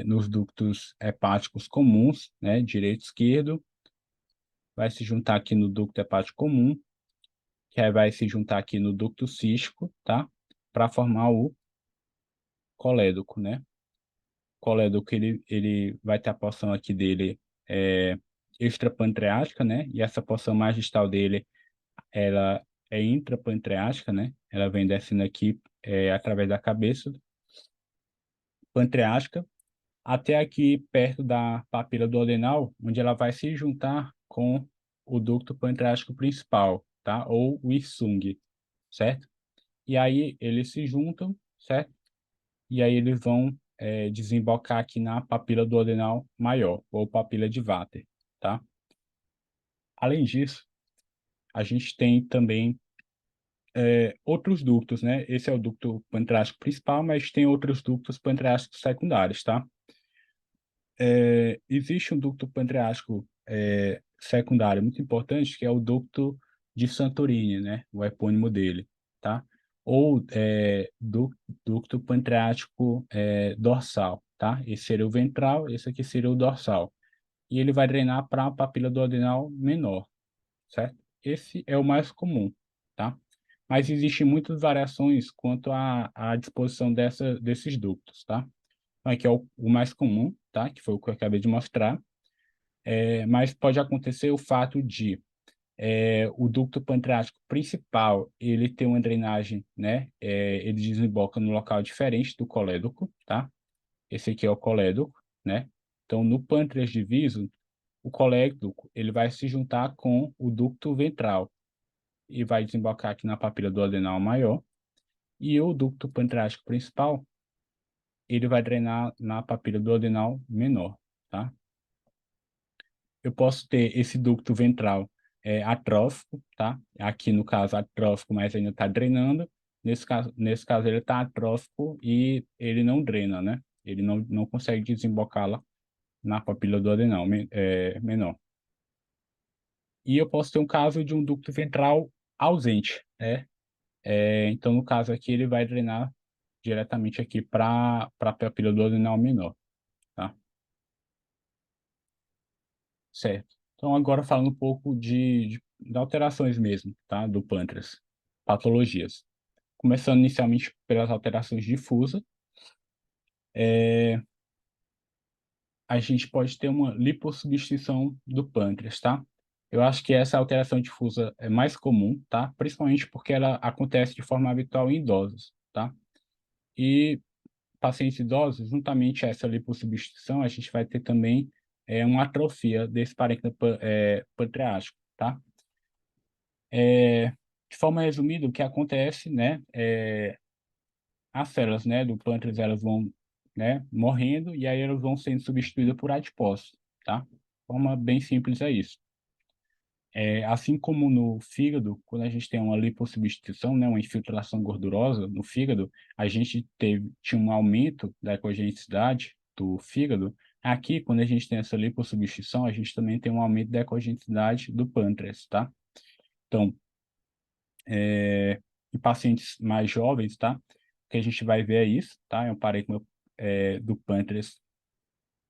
Nos ductos hepáticos comuns, né? Direito e esquerdo, vai se juntar aqui no ducto hepático comum, que aí vai se juntar aqui no ducto cístico, tá? Para formar o colédoco, né? O colédoco, ele vai ter a porção aqui dele extrapancreática, né? E essa porção mais distal dele, ela é intrapancreática, né? Ela vem descendo aqui através da cabeça pancreática até aqui perto da papila duodenal, onde ela vai se juntar com o ducto pancreático principal, tá? Ou o Isung, certo? E aí eles se juntam, certo? E aí eles vão desembocar aqui na papila duodenal maior, ou papila de Vater, tá? Além disso, a gente tem também outros ductos, né? Esse é o ducto pancreático principal, mas tem outros ductos pancreáticos secundários, tá? Existe um ducto pancreático secundário muito importante, que é o ducto de Santorini, né? O epônimo dele, tá? Ou ducto pancreático dorsal, tá? Esse seria o ventral, esse aqui seria o dorsal. E ele vai drenar para a papila duodenal menor, certo? Esse é o mais comum, tá? Mas existem muitas variações quanto à disposição desses ductos, tá? Então, aqui é o mais comum, tá? Que foi o que eu acabei de mostrar. Mas pode acontecer o fato de o ducto pancreático principal, ele tem uma drenagem, né? Ele desemboca no local diferente do colédoco, tá? Esse aqui é o colédoco, né? Então, no pâncreas diviso, o colédoco, ele vai se juntar com o ducto ventral e vai desembocar aqui na papila duodenal maior. E o ducto pancreático principal, ele vai drenar na papila duodenal menor, tá? Eu posso ter esse ducto ventral atrófico, tá? Aqui no caso atrófico, mas ainda está drenando. Nesse caso ele está atrófico e ele não drena, né? Ele não consegue desembocá-la na papila duodenal menor. E eu posso ter um caso de um ducto ventral ausente, né? Então, no caso aqui, ele vai drenar diretamente aqui para a papila duodenal menor, tá? Certo. Então, agora falando um pouco de alterações mesmo, tá? Do pâncreas, patologias. Começando inicialmente pelas alterações difusas, a gente pode ter uma lipossubstituição do pâncreas, tá? Eu acho que essa alteração difusa é mais comum, tá? Principalmente porque ela acontece de forma habitual em idosos, tá? E pacientes idosos, juntamente a essa lipossubstituição, a gente vai ter também uma atrofia desse parênquima pancreático, tá? De forma resumida, o que acontece, né, as células, né, do pâncreas, elas vão, né, morrendo e aí elas vão sendo substituídas por adipócitos, tá? De forma bem simples é isso. Assim como no fígado, quando a gente tem uma lipossubstituição, né, uma infiltração gordurosa no fígado, a gente tinha um aumento da ecogenicidade do fígado. Aqui, quando a gente tem essa lipossubstituição, a gente também tem um aumento da ecogenicidade do pâncreas, tá? Então, em pacientes mais jovens, tá? O que a gente vai ver é isso, tá? É um parênquima do pâncreas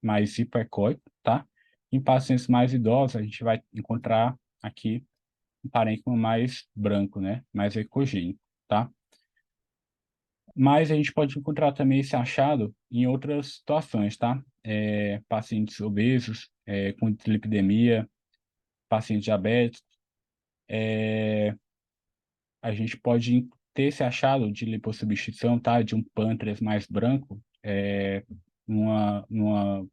mais hipoecóico, tá? Em pacientes mais idosos, a gente vai encontrar aqui um parênquima mais branco, né? Mais ecogênico, tá? Mas a gente pode encontrar também esse achado em outras situações, tá? pacientes obesos, com dislipidemia, pacientes diabéticos. A gente pode ter esse achado de lipossubstituição, tá? De um pâncreas mais branco, numa, numa,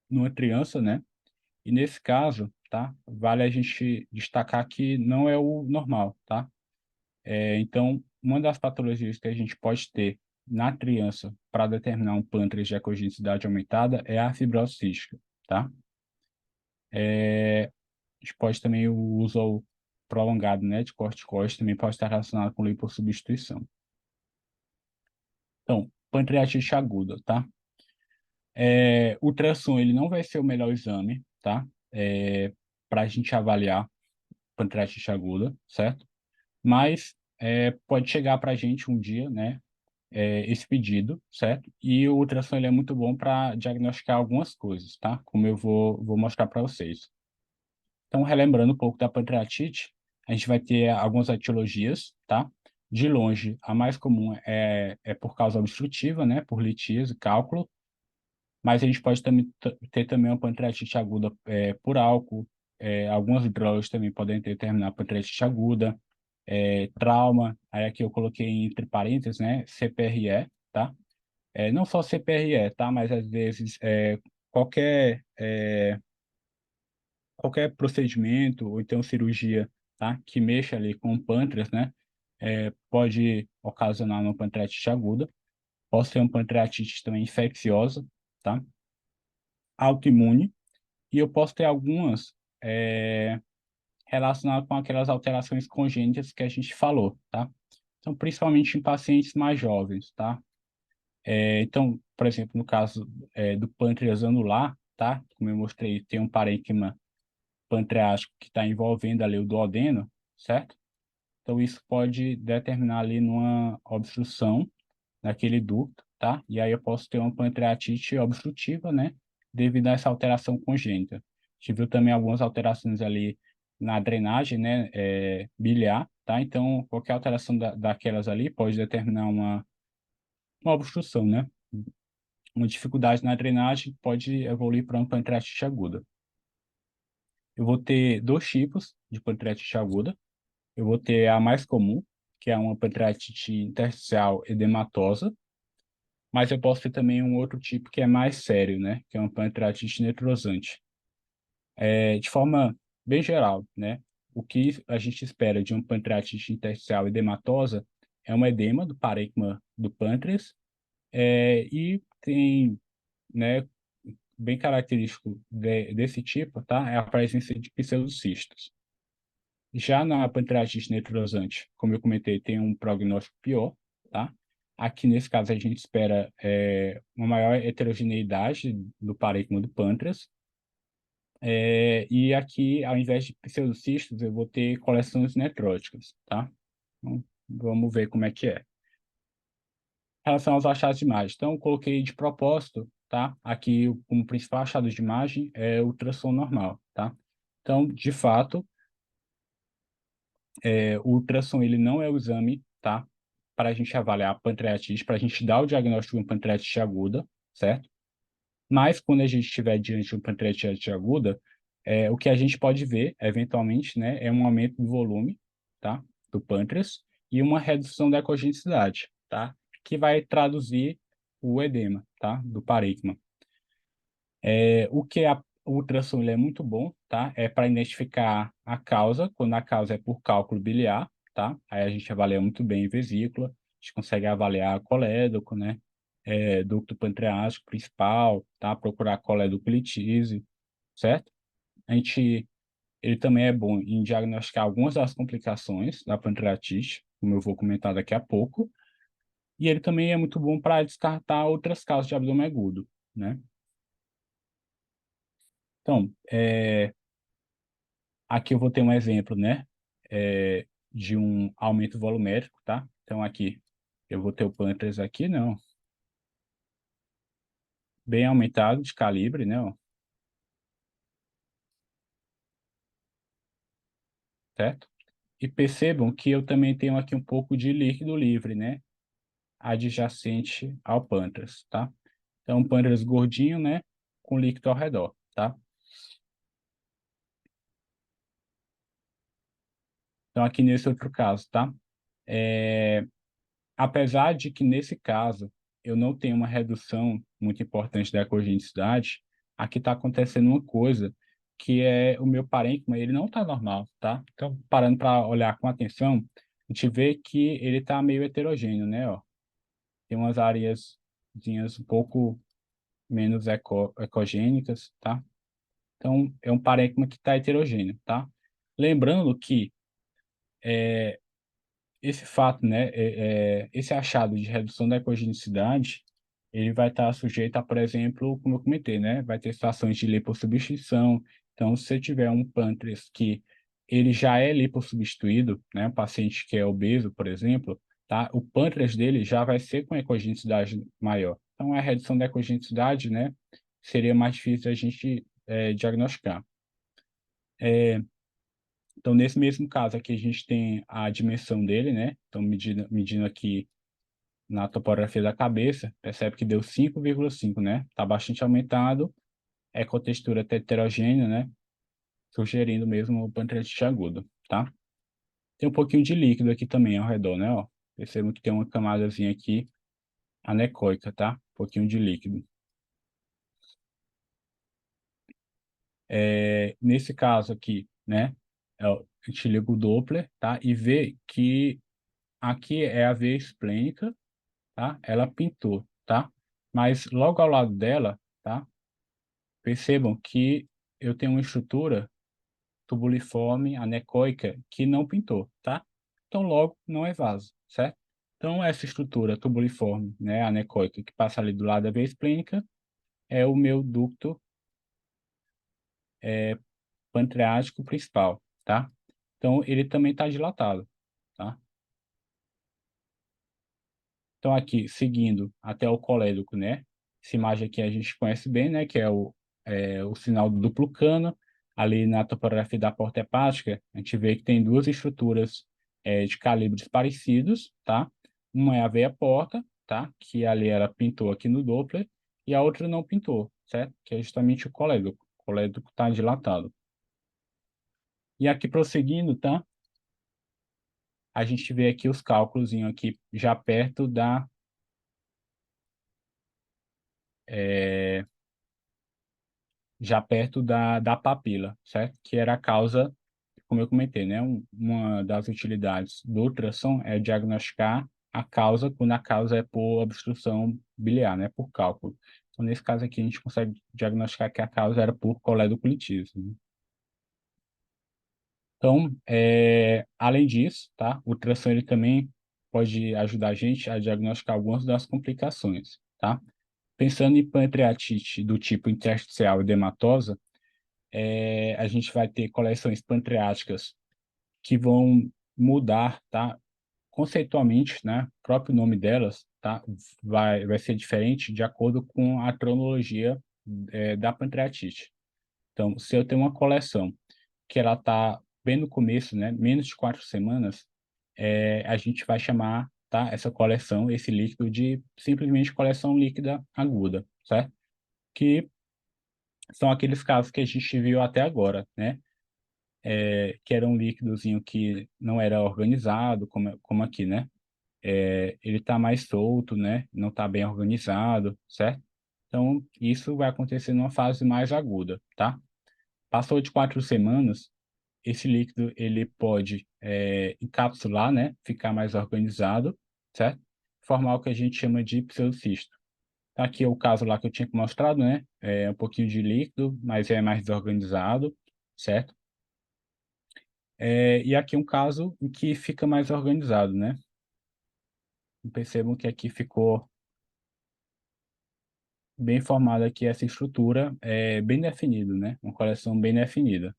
numa criança, né? E nesse caso, tá? Vale a gente destacar que não é o normal, tá? Então, uma das patologias que a gente pode ter na criança para determinar um pâncreas de ecogenicidade aumentada é a fibrose cística, tá? A gente pode também o uso prolongado, né, de corticoides também pode estar relacionado com lipossubstituição. Então, pancreatite aguda, tá? O ultrassom, ele não vai ser o melhor exame, tá? Para a gente avaliar pancreatite aguda, certo? Mas pode chegar para a gente um dia, né, esse pedido, certo? E o ultrassom ele é muito bom para diagnosticar algumas coisas, tá? Como eu vou mostrar para vocês. Então, relembrando um pouco da pancreatite, a gente vai ter algumas etiologias, tá? De longe, a mais comum é por causa obstrutiva, né? Por litíase, cálculo, mas a gente pode também ter também uma pancreatite aguda por álcool, algumas drogas também podem determinar pancreatite aguda, trauma, aí aqui eu coloquei entre parênteses, né? CPRE, tá? Não só CPRE, tá? Mas às vezes qualquer qualquer procedimento ou então cirurgia, tá? Que mexa ali com o pâncreas, né? Pode ocasionar uma pancreatite aguda, pode ser uma pancreatite também infecciosa, tá? Autoimune, e eu posso ter algumas relacionadas com aquelas alterações congênitas que a gente falou, tá? Então, principalmente em pacientes mais jovens, tá? Então, por exemplo, no caso do pâncreas anular, tá? Como eu mostrei, tem um parênquima pancreático que está envolvendo ali o duodeno, certo? Então, isso pode determinar ali numa obstrução naquele ducto, tá? E aí eu posso ter uma pancreatite obstrutiva, né? Devido a essa alteração congênita. A gente viu também algumas alterações ali na drenagem, né? Biliar, tá? Então, qualquer alteração daquelas ali pode determinar uma obstrução, né? Uma dificuldade na drenagem pode evoluir para uma pancreatite aguda. Eu vou ter dois tipos de pancreatite aguda. Eu vou ter a mais comum, que é uma pancreatite intersticial edematosa, mas eu posso ter também um outro tipo que é mais sério, né? Que é uma pancreatite necrosante. De forma bem geral, né? O que a gente espera de uma pancreatite intersticial edematosa é um edema do parênquima do pâncreas e tem, né, bem característico desse tipo, tá? É a presença de pseudocistos. Já na pancreatite necrosante, como eu comentei, tem um prognóstico pior, tá? Aqui, nesse caso, a gente espera uma maior heterogeneidade do parênquima do pâncreas. E aqui, ao invés de pseudocistos, eu vou ter coleções necróticas, tá? Então, vamos ver como é que é. Em relação aos achados de imagem, então, eu coloquei de propósito, tá? Aqui, como principal achado de imagem é o ultrassom normal, tá? Então, de fato, o ultrassom ele não é o exame, tá? Para a gente avaliar a pancreatite, para a gente dar o diagnóstico de uma pancreatite aguda, certo? Mas quando a gente estiver diante de uma pancreatite aguda, o que a gente pode ver, eventualmente, né, é um aumento do volume, tá? Do pâncreas e uma redução da ecogenicidade, tá? Que vai traduzir o edema, tá? Do parênquima. O que o ultrassom ele é muito bom, tá? É para identificar a causa, quando a causa é por cálculo biliar, tá? Aí a gente avalia muito bem a vesícula, a gente consegue avaliar colédoco, né? Ducto pancreático principal, tá? Procurar colédoco litise, certo? Ele também é bom em diagnosticar algumas das complicações da pancreatite, como eu vou comentar daqui a pouco, e ele também é muito bom para descartar outras causas de abdômen agudo, né? Então, aqui eu vou ter um exemplo, né, de um aumento volumétrico, tá? Então, aqui eu vou ter o pâncreas aqui, não, bem aumentado de calibre, né, ó, certo? E percebam que eu também tenho aqui um pouco de líquido livre, né, adjacente ao pâncreas, tá? Então, um pâncreas gordinho, né? com líquido ao redor, tá? Então, aqui nesse outro caso, tá? Apesar de que nesse caso eu não tenho uma redução muito importante da ecogenicidade, aqui está acontecendo uma coisa que é o meu parênquima, ele não está normal, tá? Então, parando para olhar com atenção, a gente vê que ele está meio heterogêneo, né? Ó, tem umas áreas um pouco menos ecogênicas, tá? Então, é um parênquima que está heterogêneo, tá? Lembrando que esse fato, né, esse achado de redução da ecogenicidade, ele vai estar sujeito a, por exemplo, como eu comentei, né, vai ter situações de lipossubstituição. Então, se você tiver um pâncreas que ele já é lipossubstituído, né, um paciente que é obeso, por exemplo, tá, o pâncreas dele já vai ser com ecogenicidade maior. Então, a redução da ecogenicidade, né, seria mais difícil a gente diagnosticar. Então, nesse mesmo caso aqui, a gente tem a dimensão dele, né? Então, medindo aqui na topografia da cabeça, percebe que deu 5,5, né? Está bastante aumentado, ecotextura heterogênea, né? Sugerindo mesmo o pancreatite agudo, tá? Tem um pouquinho de líquido aqui também ao redor, né? Ó, percebam que tem uma camadazinha aqui anecoica, tá? Um pouquinho de líquido. Nesse caso aqui, né? A gente liga o Doppler, tá? E vê que aqui é a veia esplênica, tá? Ela pintou, tá? Mas logo ao lado dela, tá? Percebam que eu tenho uma estrutura tubuliforme, anecoica, que não pintou, tá? Então, logo, não é vaso, certo? Então, essa estrutura tubuliforme, né, anecoica, que passa ali do lado da veia esplênica, é o meu ducto pancreático principal, tá? Então, ele também está dilatado, tá? Então, aqui, seguindo até o colédoco, né? Essa imagem aqui a gente conhece bem, né? Que é o sinal do duplo cano. Ali na topografia da porta hepática, a gente vê que tem duas estruturas de calibres parecidos, tá? Uma é a veia porta, tá? Que ali ela pintou aqui no Doppler, e a outra não pintou, certo? Que é justamente o colédoco. O colédoco está dilatado. E aqui prosseguindo, tá? A gente vê aqui os cálculos aqui já perto é, da papila, certo? Que era a causa, como eu comentei, né? Uma das utilidades do ultrassom é diagnosticar a causa quando a causa é por obstrução biliar, né? Por cálculo. Então, nesse caso aqui, a gente consegue diagnosticar que a causa era por coledoclitismo, né? Então, além disso, tá? O ultrassom ele também pode ajudar a gente a diagnosticar algumas das complicações, tá? Pensando em pancreatite do tipo intersticial edematosa, a gente vai ter coleções pancreáticas que vão mudar, tá? Conceitualmente, né? O próprio nome delas, tá? Vai ser diferente de acordo com a cronologia da pancreatite. Então, se eu tenho uma coleção que ela está bem no começo, né? Menos de 4 semanas, a gente vai chamar, tá? Essa coleção, esse líquido de simplesmente coleção líquida aguda, certo? Que são aqueles casos que a gente viu até agora, né? Que era um líquidozinho que não era organizado, como aqui, né? Ele está mais solto, né? Não está bem organizado, certo? Então, isso vai acontecer numa fase mais aguda, tá? Passou de 4 semanas, esse líquido ele pode encapsular, né? Ficar mais organizado, certo? Formar o que a gente chama de pseudocisto. Tá. Aqui é o caso lá que eu tinha mostrado, né? É um pouquinho de líquido, mas é mais desorganizado, certo? E aqui um caso em que fica mais organizado, né? Percebam que aqui ficou bem formada aqui essa estrutura, bem definido, né? Uma coleção bem definida.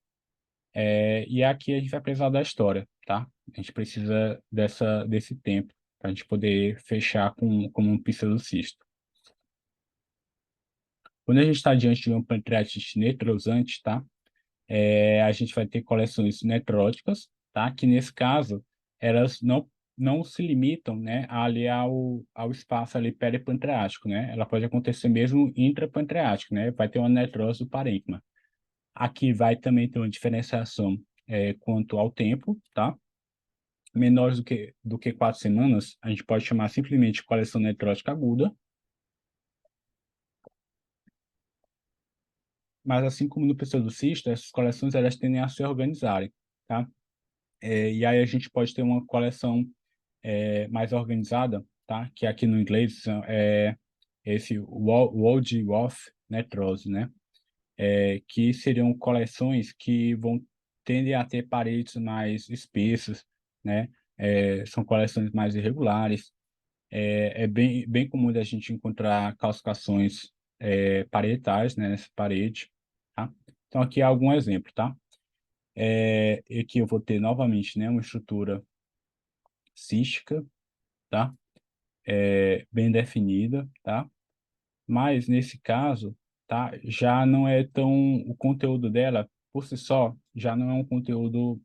E aqui a gente vai precisar da história, tá? A gente precisa desse tempo para a gente poder fechar com um pseudocisto. Quando a gente está diante de uma pancreatite necrosante, tá? A gente vai ter coleções necróticas, tá? Que nesse caso, elas não não se limitam, né, ali ao espaço ali peripancreático, né? Ela pode acontecer mesmo intrapancreático, né? Vai ter uma necrose do parênquima. Aqui vai também ter uma diferenciação quanto ao tempo, tá? Menores do que 4 semanas, a gente pode chamar simplesmente de coleção necrótica aguda, mas assim como no pseudocisto, essas coleções elas tendem a se organizarem, tá? E aí a gente pode ter uma coleção mais organizada, tá? Que aqui no inglês é esse Wood-Wolff necrose, né? Que seriam coleções que vão tendem a ter paredes mais espessas, né? São coleções mais irregulares. É bem comum da gente encontrar calcificações parietais, né, nessa parede, tá? Então aqui é algum exemplo, tá? E aqui eu vou ter novamente, né, uma estrutura cística, tá? Bem definida, tá? Mas nesse caso, tá? Já não é tão o conteúdo dela por si só já não é um conteúdo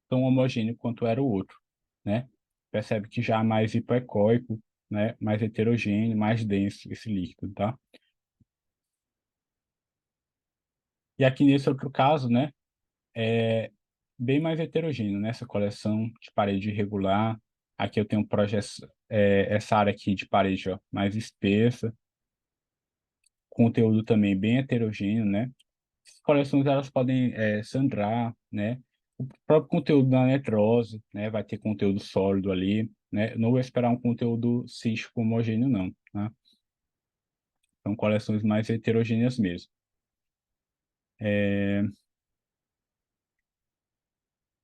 tão homogêneo quanto era o outro, né? Percebe que já é mais hipoecóico, né? Mais heterogêneo, mais denso esse líquido, tá? E aqui nesse outro caso, né? É bem mais heterogêneo, né? Essa coleção de parede irregular. Aqui eu tenho essa área aqui de parede, ó, mais espessa, conteúdo também bem heterogêneo, né? As coleções elas podem sangrar, né? O próprio conteúdo da netrose, né? Vai ter conteúdo sólido ali, né? Não vou esperar um conteúdo cístico homogêneo, não, né? São coleções mais heterogêneas mesmo.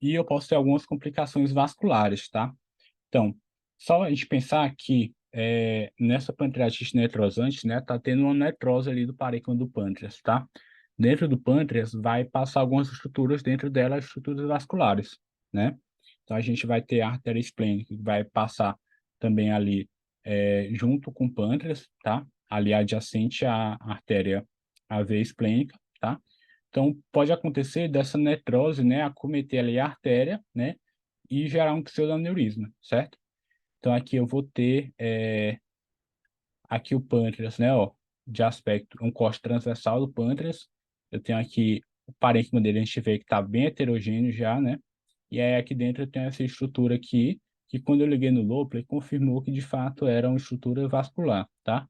E eu posso ter algumas complicações vasculares, tá? Então, só a gente pensar que nessa pancreatite necrosante, né, tá tendo uma necrose ali do parênquima do pâncreas, tá? Dentro do pâncreas vai passar algumas estruturas, dentro delas estruturas vasculares, né? Então a gente vai ter a artéria esplênica que vai passar também ali junto com o pâncreas, tá? Ali adjacente à artéria a veia esplênica, tá? Então pode acontecer dessa necrose, né, acometer ali a artéria, né? E gerar um pseudoaneurisma, certo? Então aqui eu vou ter aqui o pâncreas, né, ó, de aspecto, um corte transversal do pâncreas. Eu tenho aqui o parênquima dele, a gente vê que está bem heterogêneo já, né? E aí aqui dentro eu tenho essa estrutura aqui, que quando eu liguei no Doppler, confirmou que de fato era uma estrutura vascular, tá?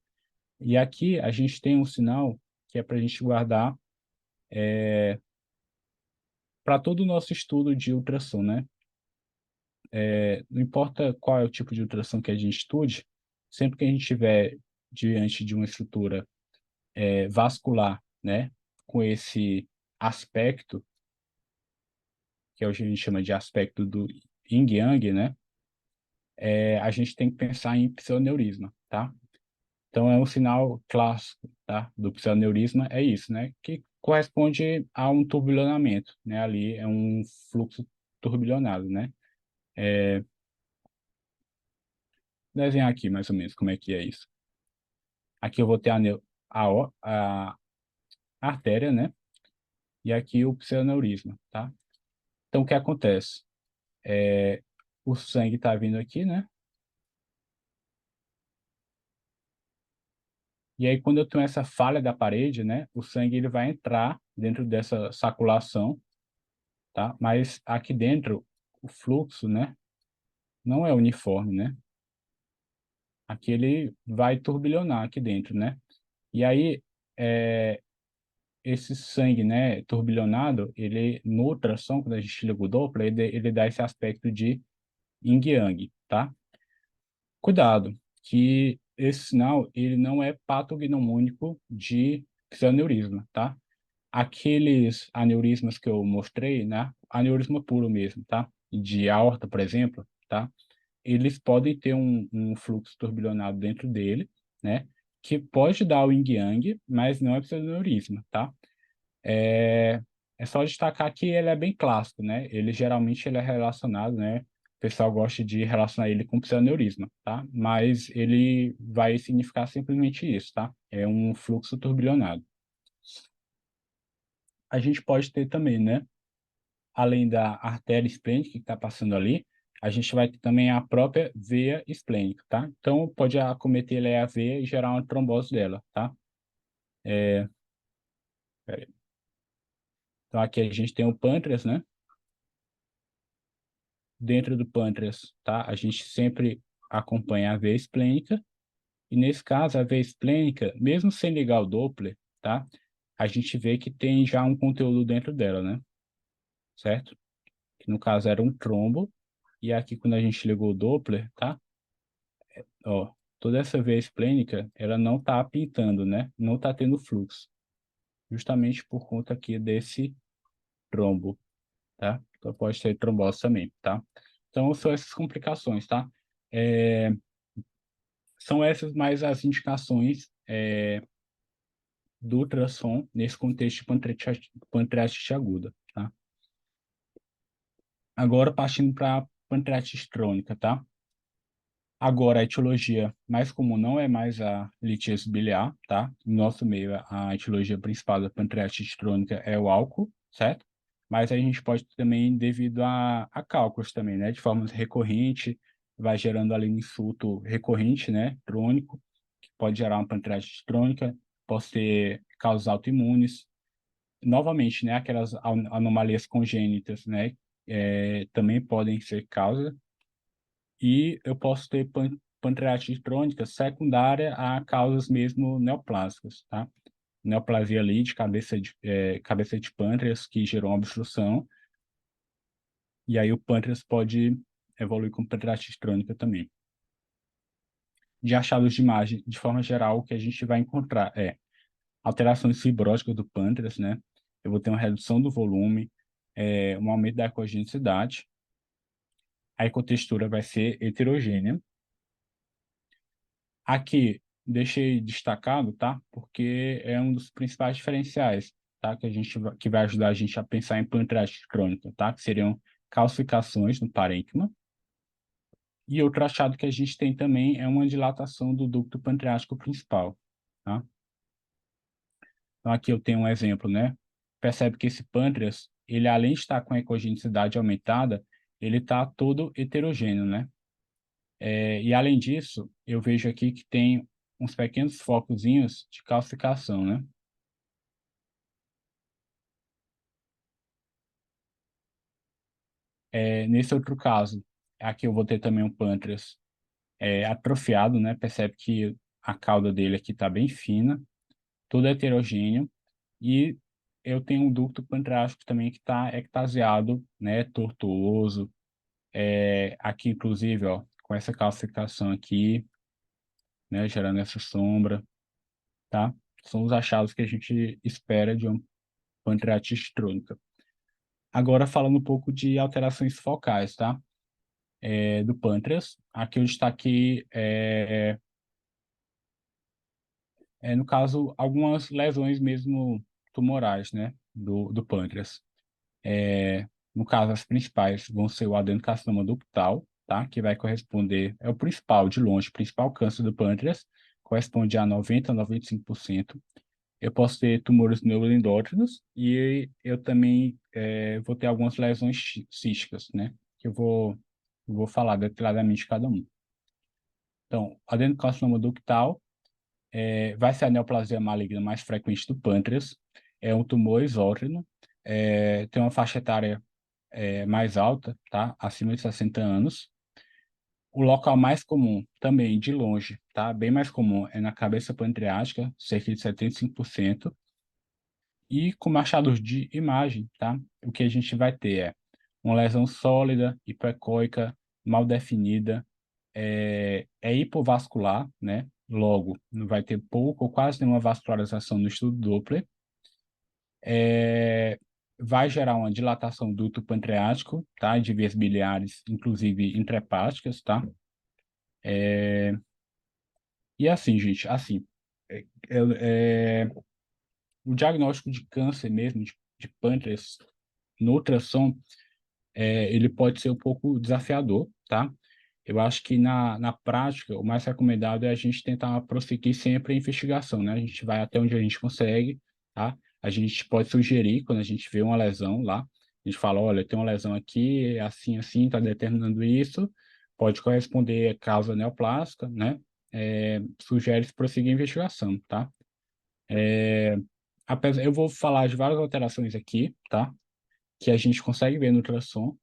E aqui a gente tem um sinal que é para a gente guardar para todo o nosso estudo de ultrassom, né? Não importa qual é o tipo de ultrassom que a gente estude, sempre que a gente estiver diante de uma estrutura vascular, né, com esse aspecto, que hoje a gente chama de aspecto do yin-yang, né, a gente tem que pensar em pseudoneurisma, tá? Então, é um sinal clássico, tá, do pseudoneurisma, é isso, né, que corresponde a um turbilhonamento, né, ali é um fluxo turbilhonado, né? Desenhar aqui mais ou menos como é que é isso. Aqui eu vou ter a artéria, né? E aqui o pseudoneurisma, tá? Então, o que acontece? O sangue está vindo aqui, né? E aí, quando eu tenho essa falha da parede, né? O sangue ele vai entrar dentro dessa saculação, tá? Mas aqui dentro, o fluxo, né? Não é uniforme, né? Aqui ele vai turbilhonar aqui dentro, né? E aí, é, esse sangue, né, turbilhonado, ele, no ultrassom, quando a gente liga o Doppler, ele dá esse aspecto de yin-yang, tá? Cuidado, que esse sinal ele não é patognomônico de pseudoneurisma, tá? Aqueles aneurismas que eu mostrei, né? Aneurisma puro mesmo, tá? De aorta, por exemplo, tá? Eles podem ter um fluxo turbilhonado dentro dele, né? Que pode dar o yin-yang, mas não é pseudoneurisma, tá? É, é só destacar que ele é bem clássico, né? Ele geralmente é relacionado, né? O pessoal gosta de relacionar ele com pseudoneurisma, tá? Mas ele vai significar simplesmente isso, tá? É um fluxo turbilhonado. A gente pode ter também, né? Além da artéria esplênica que está passando ali, a gente vai ter também a própria veia esplênica, tá? Então, pode acometer ali a veia e gerar uma trombose dela, tá? Pera aí. Então, aqui a gente tem o pâncreas, né? Dentro do pâncreas, tá? A gente sempre acompanha a veia esplênica. E nesse caso, a veia esplênica, mesmo sem ligar o Doppler, tá? A gente vê que tem já um conteúdo dentro dela, né? Certo? Que no caso era um trombo. E aqui, quando a gente ligou o Doppler, tá? Ó, toda essa veia esplênica, ela não tá pintando, né? Não tá tendo fluxo. Justamente por conta aqui desse trombo, tá? Então pode ter trombose também, tá? Então são essas complicações, tá? É, são essas mais as indicações do ultrassom nesse contexto de pancreatite aguda, tá? Agora partindo para pancreatite crônica, tá? Agora, a etiologia mais comum não é mais a litíase biliar, tá? No nosso meio, a etiologia principal da pancreatite crônica é o álcool, certo? Mas a gente pode também, devido a cálculos também, né? De forma recorrente, vai gerando ali um insulto recorrente, né? Crônico, que pode gerar uma pancreatite crônica, pode ter causas autoimunes. Novamente, né? Aquelas anomalias congênitas, né? Também podem ser causa e eu posso ter pancreatite crônica secundária a causas mesmo neoplásicas, tá? Neoplasia ali de cabeça de pâncreas que gerou uma obstrução, e aí o pâncreas pode evoluir com pancreatite crônica também. De achados de imagem, de forma geral, o que a gente vai encontrar é alterações fibróticas do pâncreas, né? Eu vou ter uma redução do volume, um aumento da ecogenicidade, a ecotextura vai ser heterogênea. Aqui, deixei destacado, tá? Porque é um dos principais diferenciais, tá? Que vai ajudar a gente a pensar em pancreatite crônica, tá? Que seriam calcificações no parênquima. E outro achado que a gente tem também é uma dilatação do ducto pancreático principal, tá? Então, aqui eu tenho um exemplo, né? Percebe que esse pâncreas, ele além de estar com a ecogenicidade aumentada, ele está todo heterogêneo, né? E além disso, eu vejo aqui que tem uns pequenos focozinhos de calcificação, né? Nesse outro caso, aqui eu vou ter também um pâncreas atrofiado, né? Percebe que a cauda dele aqui está bem fina, tudo heterogêneo, e eu tenho um ducto pancreático também que está ectasiado, né? Tortuoso, aqui inclusive, ó, com essa calcificação aqui, né? Gerando essa sombra, tá? São os achados que a gente espera de uma pancreatite crônica. Agora falando um pouco de alterações focais, tá? Do pâncreas. Aqui eu destaquei, no caso, algumas lesões mesmo tumorais, né, do pâncreas. No caso, as principais vão ser o adenocarcinoma ductal, tá, que vai corresponder, é o principal, de longe, o principal câncer do pâncreas, corresponde a 90 a 95%. Eu posso ter tumores neuroendócrinos e eu também vou ter algumas lesões císticas, né, que eu vou falar detalhadamente cada um. Então, adenocarcinoma ductal vai ser a neoplasia maligna mais frequente do pâncreas, é um tumor exócrino, tem uma faixa etária mais alta, tá? Acima de 60 anos. O local mais comum, também de longe, tá? Bem mais comum, é na cabeça pancreática, cerca de 75%. E com achados de imagem, tá? O que a gente vai ter é uma lesão sólida, hipoecóica, mal definida, hipovascular, né? Logo, não vai ter pouco ou quase nenhuma vascularização no estudo Doppler. Vai gerar uma dilatação do duto pancreático, tá? De vias biliares, inclusive intrahepáticas, tá? E assim, gente, assim, é, é, o diagnóstico de câncer mesmo, de pâncreas, no ultrassom, ele pode ser um pouco desafiador, tá? Eu acho que na prática, o mais recomendado é a gente tentar prosseguir sempre a investigação, né? A gente vai até onde a gente consegue, tá? A gente pode sugerir, quando a gente vê uma lesão lá, A gente fala, olha, tem uma lesão aqui, é assim, assim, está determinando isso, pode corresponder a causa neoplásica, né? Sugere-se prosseguir a investigação, tá? Eu vou falar de várias alterações aqui, tá? Que a gente consegue ver no ultrassom,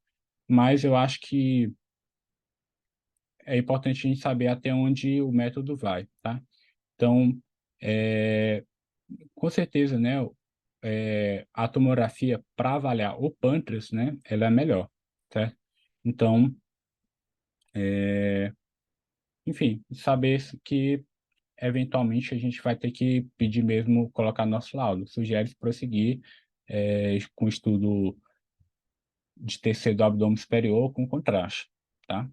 mas eu acho que é importante a gente saber até onde o método vai, tá? Então, é, com certeza, né, a tomografia para avaliar o pâncreas, né, ela é melhor, certo? Então, enfim, saber que eventualmente a gente vai ter que pedir mesmo colocar nosso laudo. Sugere prosseguir com o estudo de TC do abdômen superior com contraste, tá?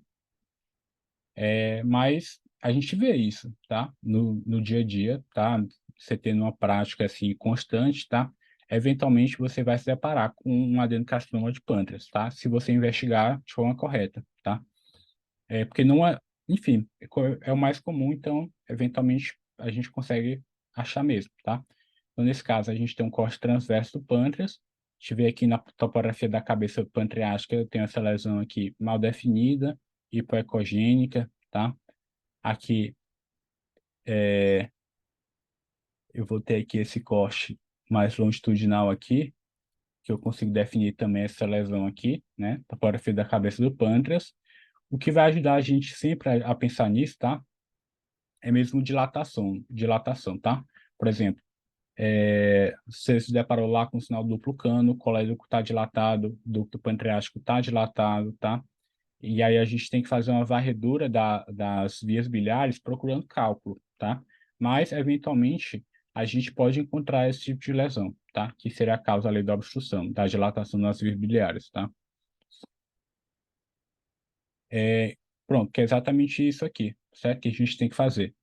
Mas a gente vê isso, tá? No dia a dia, tá? Você tendo uma prática assim constante, tá? Eventualmente você vai se deparar com um adenocarcinoma de pâncreas, tá? Se você investigar de forma correta, tá? Porque não é, enfim, é o mais comum, então eventualmente a gente consegue achar mesmo, tá? Então nesse caso a gente tem um corte transverso do pâncreas. A gente vê aqui na topografia da cabeça pancreática, eu tenho essa lesão aqui mal definida, hipoecogênica, tá? Aqui eu vou ter aqui esse corte mais longitudinal aqui, que eu consigo definir também essa lesão aqui, né? Topografia da cabeça do pâncreas. O que vai ajudar a gente sempre a pensar nisso, tá? É mesmo dilatação, tá? Por exemplo, você se deparou lá com o sinal duplo cano, o colédoco está dilatado, o ducto pancreático está dilatado, tá? E aí a gente tem que fazer uma varredura das vias biliares procurando cálculo, tá? Mas, eventualmente, a gente pode encontrar esse tipo de lesão, tá? Que seria a causa ali da obstrução, da dilatação das vias biliares, tá? É, Pronto, que é exatamente isso aqui, certo? Que a gente tem que fazer.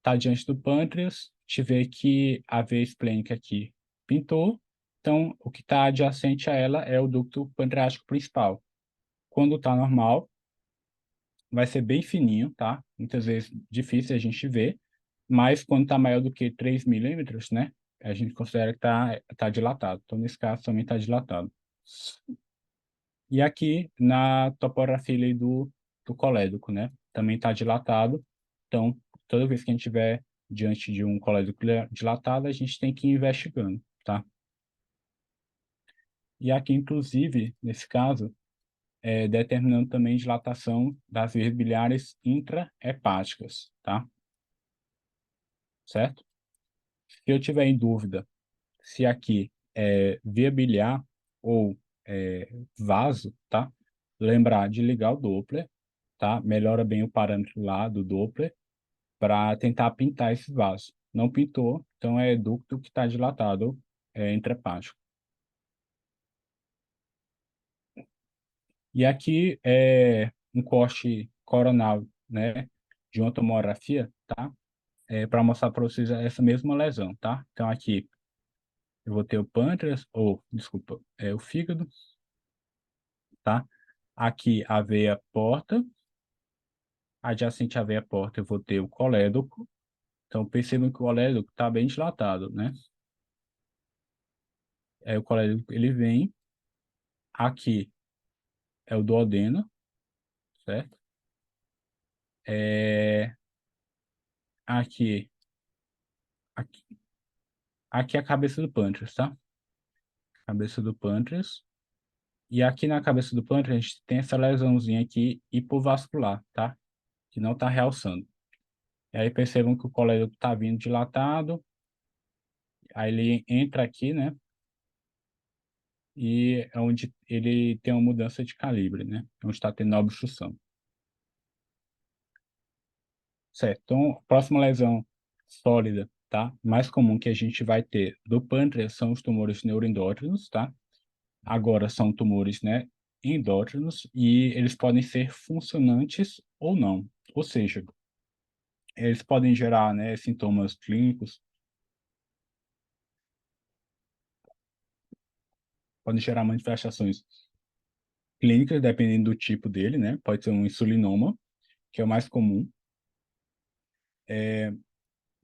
Tá diante do pâncreas, te vê que a veia esplênica aqui pintou, então o que está adjacente a ela é o ducto pancreático principal. Quando está normal, vai ser bem fininho, tá? Muitas vezes difícil a gente ver, mas quando está maior do que 3 milímetros, né? A gente considera que tá dilatado. Então, nesse caso, também está dilatado. E aqui, na topografia ali do colédoco, né? Também está dilatado. Então, toda vez que a gente estiver diante de um colédoco dilatado, a gente tem que ir investigando, tá? E aqui, inclusive, nesse caso, determinando também dilatação das vias biliares intrahepáticas, tá? Certo? Se eu tiver em dúvida se aqui é via biliar ou vaso, tá? Lembrar de ligar o Doppler, tá? Melhora bem o parâmetro lá do Doppler para tentar pintar esse vaso. Não pintou, então é ducto que está dilatado intrahepático. E aqui é um corte coronal, né? De uma tomografia, tá? Para mostrar para vocês essa mesma lesão, tá? Então aqui eu vou ter o pâncreas, ou, desculpa, o fígado, tá? Aqui a veia porta, adjacente à veia porta eu vou ter o colédoco. Então percebam que o colédoco está bem dilatado, né? O colédoco ele vem, aqui é o duodeno, certo? É, aqui, aqui, aqui é a cabeça do pâncreas, tá? Cabeça do pâncreas. E aqui na cabeça do pâncreas a gente tem essa lesãozinha aqui hipovascular, tá? Que não está realçando. E aí percebam que o colédoco está vindo dilatado, aí ele entra aqui, né? E é onde ele tem uma mudança de calibre, né? Onde está tendo a obstrução. Certo. Então, a próxima lesão sólida, tá? Mais comum que a gente vai ter do pâncreas são os tumores neuroendócrinos, tá? Agora são tumores, né, endócrinos e eles podem ser funcionantes ou não. Ou seja, eles podem gerar, né, sintomas clínicos, podem gerar manifestações clínicas dependendo do tipo dele, né? Pode ser um insulinoma, que é o mais comum,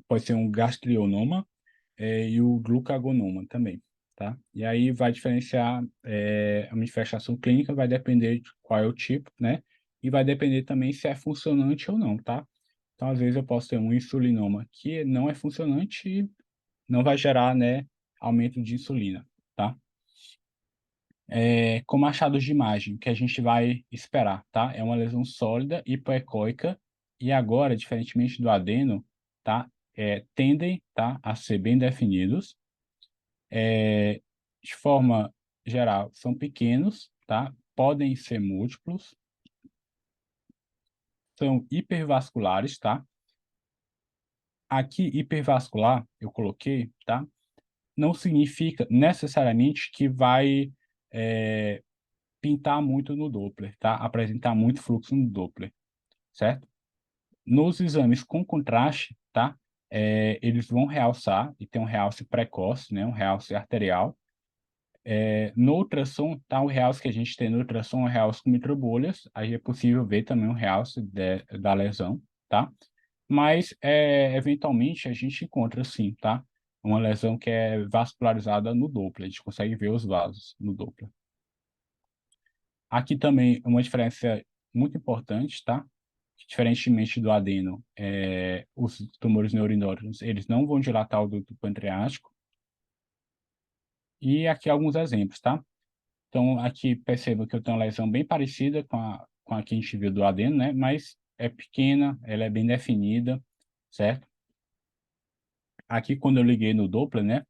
pode ser um gastrionoma, e o glucagonoma também. tá? E aí vai diferenciar, a manifestação clínica vai depender de qual é o tipo, né? E vai depender também se é funcionante ou não, tá? Então, às vezes eu posso ter um insulinoma que não é funcionante e não vai gerar, né, aumento de insulina, tá? Como achados de imagem, que a gente vai esperar, tá? É uma lesão sólida, hipoecóica, e agora, diferentemente do adeno, tá? Tendem, tá, a ser bem definidos. De forma geral, são pequenos, tá? Podem ser múltiplos, são hipervasculares, tá? Aqui, hipervascular, eu coloquei, tá? Não significa necessariamente que vai é, pintar muito no Doppler, tá? Apresentar muito fluxo no Doppler, certo? Nos exames com contraste, tá? Eles vão realçar, e tem um realce precoce, né? Um realce arterial. No ultrassom, tá? O realce que a gente tem no ultrassom é o realce com microbolhas. Aí é possível ver também o realce da lesão, tá? Mas, eventualmente, a gente encontra, sim, tá? Uma lesão que é vascularizada no Doppler. A gente consegue ver os vasos no Doppler. Aqui também uma diferença muito importante, tá? Diferentemente do adeno, os tumores neuroendócrinos, eles não vão dilatar o duto pancreático. E aqui alguns exemplos, tá? Então, aqui perceba que eu tenho uma lesão bem parecida com a que a gente viu do adeno, né? Mas é pequena, ela é bem definida, certo? Aqui, quando eu liguei no Doppler, né?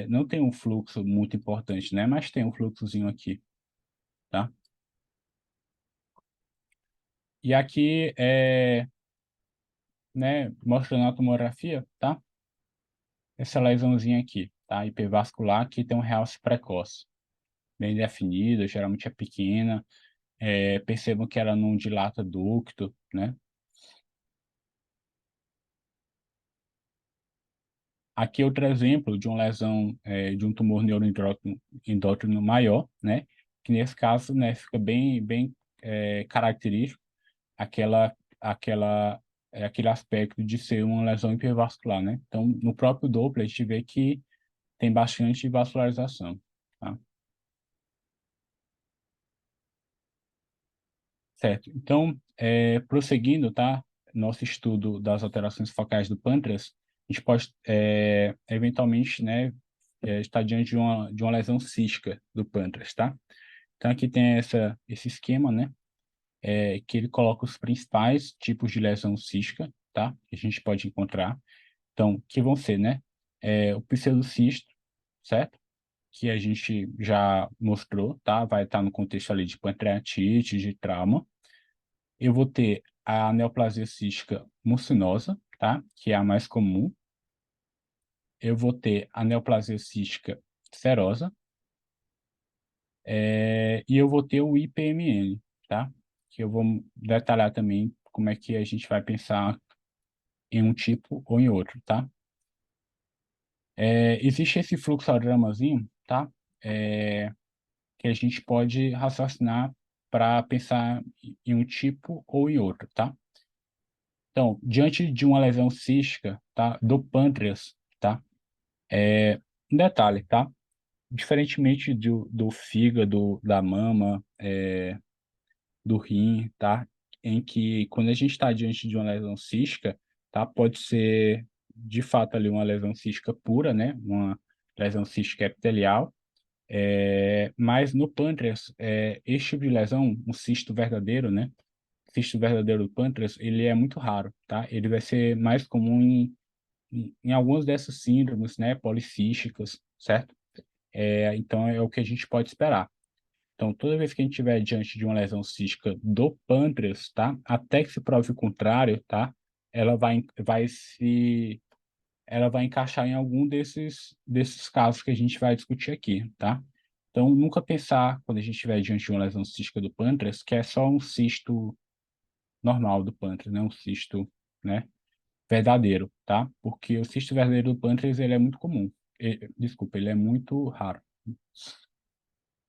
Não tem um fluxo muito importante, né? Mas tem um fluxozinho aqui, tá? E aqui, né? Mostrando a tomografia, tá? Essa lesãozinha aqui, tá? Hipervascular, que tem um realce precoce, bem definida, geralmente é pequena. Percebam que ela não dilata ducto, né? Aqui outro exemplo de uma lesão, de um tumor neuroendócrino maior, né? Que nesse caso, né, fica bem característico aquela, aquele aspecto de ser uma lesão hipervascular, né? Então, no próprio Doppler, a gente vê que tem bastante vascularização, tá? Certo. Então, prosseguindo, tá? Nosso estudo das alterações focais do pâncreas, a gente pode, eventualmente, né, estar diante de uma lesão cística do pâncreas, tá? Então, aqui tem esse esquema, né, que ele coloca os principais tipos de lesão cística, tá? Que a gente pode encontrar. Então, que vão ser, né, o pseudocisto, certo? Que a gente já mostrou, tá? Vai estar no contexto ali de pancreatite, de trauma. Eu vou ter a neoplasia cística mucinosa, tá? Que é a mais comum. Eu vou ter a neoplasia cística serosa, e eu vou ter o IPMN, tá? Que eu vou detalhar também como é que a gente vai pensar em um tipo ou em outro, tá? Existe esse fluxogramazinho, tá? É, que a gente pode raciocinar para pensar em um tipo ou em outro, tá? Então, diante de uma lesão cística, tá, do pâncreas, tá, um detalhe, tá, diferentemente do fígado, da mama, do rim, tá, em que quando a gente está diante de uma lesão cística, tá, pode ser de fato ali uma lesão cística pura, né, uma lesão cística epitelial, mas no pâncreas, este tipo de lesão, um cisto verdadeiro, né, cisto verdadeiro do pâncreas, ele é muito raro, tá? Ele vai ser mais comum em algumas dessas síndromes, né, policísticas, certo? Então, é o que a gente pode esperar. Então, toda vez que a gente estiver diante de uma lesão cística do pâncreas, tá? Até que se prove o contrário, tá? Ela ela vai encaixar em algum desses casos que a gente vai discutir aqui, tá? Então, nunca pensar, quando a gente estiver diante de uma lesão cística do pâncreas, que é só um cisto normal do pâncreas, né? Um cisto, né, verdadeiro, tá? Porque o cisto verdadeiro do pâncreas, ele é muito comum. Desculpa, ele é muito raro.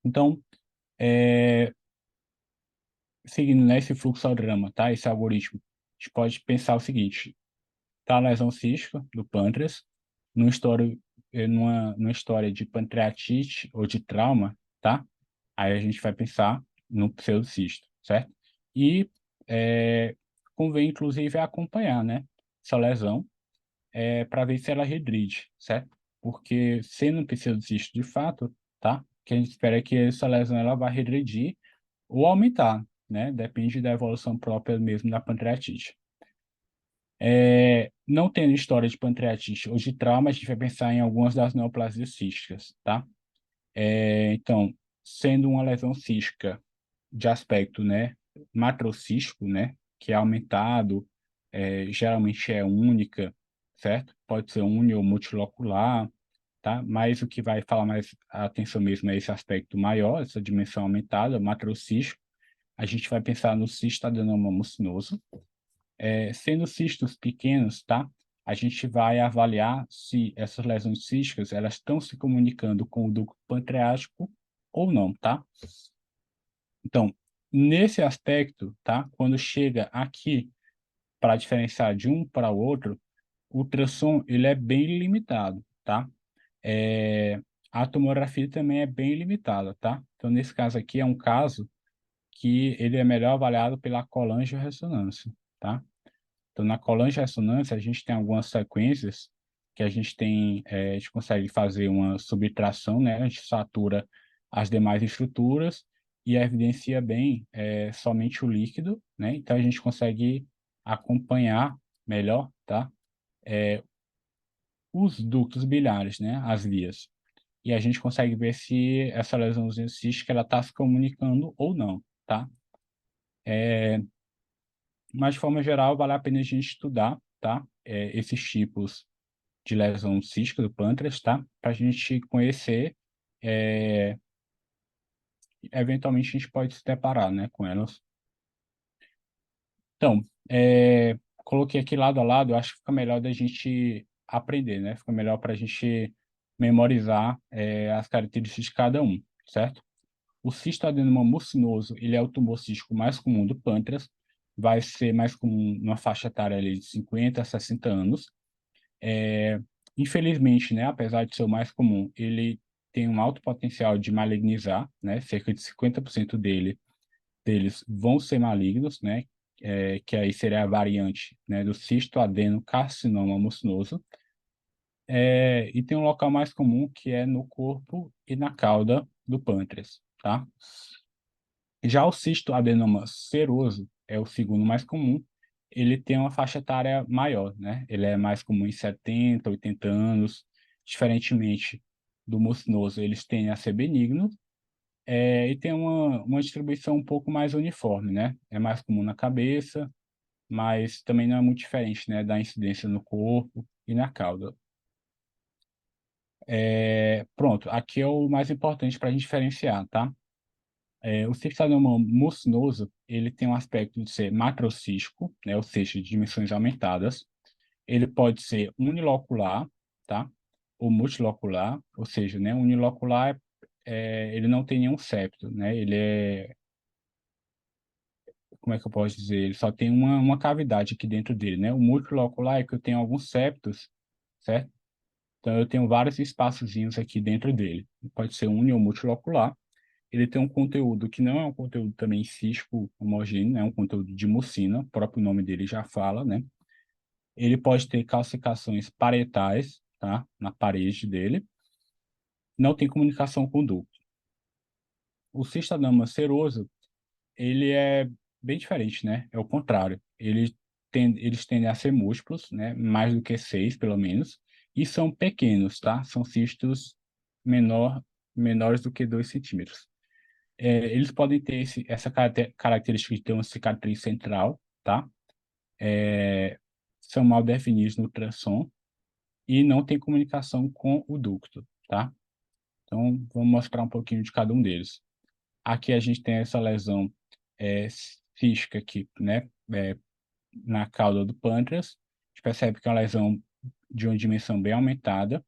Então, é, seguindo nesse fluxograma, tá? Esse algoritmo, a gente pode pensar o seguinte, tá? A lesão cística do pâncreas, no histórico numa história de pancreatite ou de trauma, tá? Aí a gente vai pensar no pseudocisto, certo? E convém, inclusive, acompanhar, né, essa lesão para ver se ela regride, certo? Porque sendo um pseudocisto de fato, tá? O que a gente espera é que essa lesão ela vai regredir ou aumentar, né? Depende da evolução própria mesmo da pancreatite. Não tendo história de pancreatite ou de trauma, a gente vai pensar em algumas das neoplasias císticas, tá? Então, sendo uma lesão cística de aspecto, né, macrocístico, né, que é aumentado, geralmente é única, certo? Pode ser uni ou multilocular, tá? Mas o que vai falar mais a atenção mesmo é esse aspecto maior, essa dimensão aumentada, macrocístico. A gente vai pensar no cistadenoma mucinoso. Sendo cistos pequenos, tá? A gente vai avaliar se essas lesões císticas elas estão se comunicando com o ducto pancreático ou não, tá? Então, nesse aspecto, tá? Quando chega aqui para diferenciar de um para o outro, o ultrassom ele é bem limitado, tá? A tomografia também é bem limitada, tá? Então, nesse caso aqui é um caso que ele é melhor avaliado pela colangio-ressonância, tá? Então, na colangio-ressonância, a gente tem algumas sequências que a gente tem, a gente consegue fazer uma subtração, né? A gente satura as demais estruturas e evidencia bem somente o líquido, né? Então, a gente consegue acompanhar melhor, tá? Os ductos biliares, né? As vias. E a gente consegue ver se essa lesãozinha cística ela está se comunicando ou não, tá? Mas, de forma geral, vale a pena a gente estudar, tá? Esses tipos de lesão cística do pâncreas, tá? Para a gente conhecer, é, eventualmente a gente pode se deparar, né, com elas. Então, coloquei aqui lado a lado, eu acho que fica melhor da gente aprender, né? Fica melhor para a gente memorizar, as características de cada um, certo? O cistoadenoma mucinoso, ele é o tumor cístico mais comum do pâncreas, vai ser mais comum numa faixa etária ali de 50 a 60 anos. É, Infelizmente, né, apesar de ser o mais comum, ele tem um alto potencial de malignizar, né? Cerca de 50% deles vão ser malignos, né? Que aí seria a variante, né, do cistoadenocarcinoma mucinoso. E tem um local mais comum que é no corpo e na cauda do pâncreas, tá? Já o cisto adenoma seroso é o segundo mais comum. Ele tem uma faixa etária maior, né? Ele é mais comum em 70, 80 anos. Diferentemente do mucinoso, eles tendem a ser benignos, e tem uma distribuição um pouco mais uniforme, né? É mais comum na cabeça, mas também não é muito diferente, né, da incidência no corpo e na cauda. Pronto, aqui é o mais importante para a gente diferenciar, tá? O cistanoma mucinoso, ele tem um aspecto de ser macrocístico, né, ou seja, de dimensões aumentadas. Ele pode ser unilocular, tá? Ou multilocular, ou seja, né, unilocular, ele não tem nenhum septo, né? Ele como é que eu posso dizer? Ele só tem uma cavidade aqui dentro dele, né? O multilocular é que eu tenho alguns septos, certo? Então eu tenho vários espaçozinhos aqui dentro dele. Pode ser uni ou multilocular. Ele tem um conteúdo que não é um conteúdo também cístico homogêneo, é um conteúdo de mucina, o próprio nome dele já fala, né? Ele pode ter calcificações parietais, tá? Na parede dele. Não tem comunicação com o ducto. O cistanoma seroso, ele é bem diferente, né? É o contrário. Eles tendem a ser múltiplos, né? Mais do que 6, pelo menos. E são pequenos, tá? São cistos menores do que 2 centímetros. Eles podem ter essa característica de ter uma cicatriz central, tá? São mal definidos no ultrassom e não tem comunicação com o ducto, tá? Então, vamos mostrar um pouquinho de cada um deles. Aqui a gente tem essa lesão cística aqui, né? Na cauda do pâncreas. A gente percebe que é uma lesão de uma dimensão bem aumentada.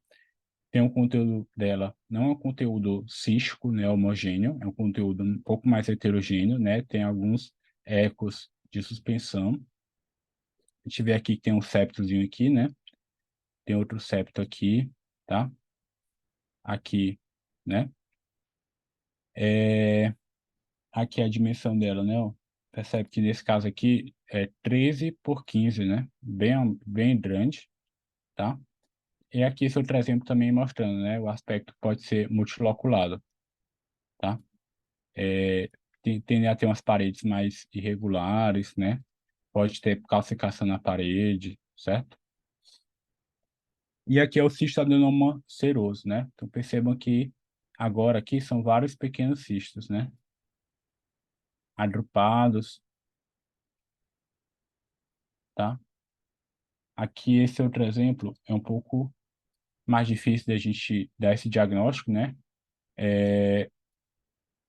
Tem um conteúdo dela, não é um conteúdo cístico, né, homogêneo, é um conteúdo um pouco mais heterogêneo, né, tem alguns ecos de suspensão. A gente vê aqui que tem um septozinho aqui, né, tem outro septo aqui, tá? aqui, né? É, aqui é a dimensão dela, né? Ó. Percebe que nesse caso aqui é 13 por 15, né? Bem grande, tá? E aqui esse outro exemplo também mostrando, né? O aspecto pode ser multiloculado, tá? É, tende a ter umas paredes mais irregulares, né? Pode ter calcificação na parede, certo? E aqui é o cistadenoma seroso, né? Então percebam que agora aqui são vários pequenos cistos, né? Agrupados, tá? Aqui esse outro exemplo é um pouco mais difícil da gente dar esse diagnóstico, né?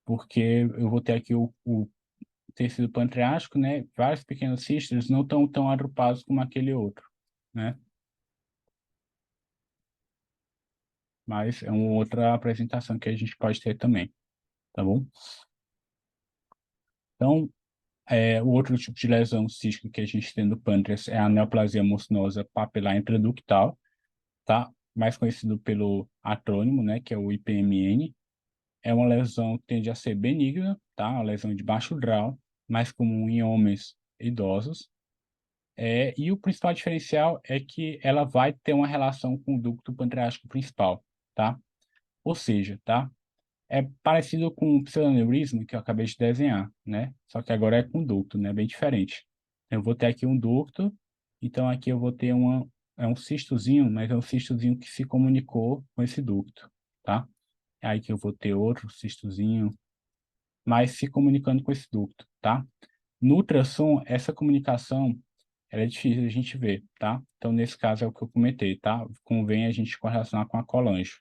Porque eu vou ter aqui o tecido pancreático, né? Vários pequenos cistos não estão tão agrupados como aquele outro, né? Mas é uma outra apresentação que a gente pode ter também, tá bom? Então, o outro tipo de lesão cística que a gente tem no pâncreas é a neoplasia mucinosa papilar intraductal, tá? Mais conhecido pelo acrônimo, né? Que é o IPMN. É uma lesão que tende a ser benigna, tá? Uma lesão de baixo grau, mais comum em homens idosos. E o principal diferencial é que ela vai ter uma relação com o ducto pancreático principal, tá? Ou seja, tá? É parecido com o pseudoneurisma que eu acabei de desenhar, né? Só que agora é com ducto, né? Bem diferente. Eu vou ter aqui um ducto, então aqui eu vou ter é um cistozinho, mas é um cistozinho que se comunicou com esse ducto, tá? Aí que eu vou ter outro cistozinho, mas se comunicando com esse ducto, tá? No ultrassom, essa comunicação ela é difícil a gente ver, tá? Então, nesse caso é o que eu comentei, tá? Convém a gente correlacionar com a colange.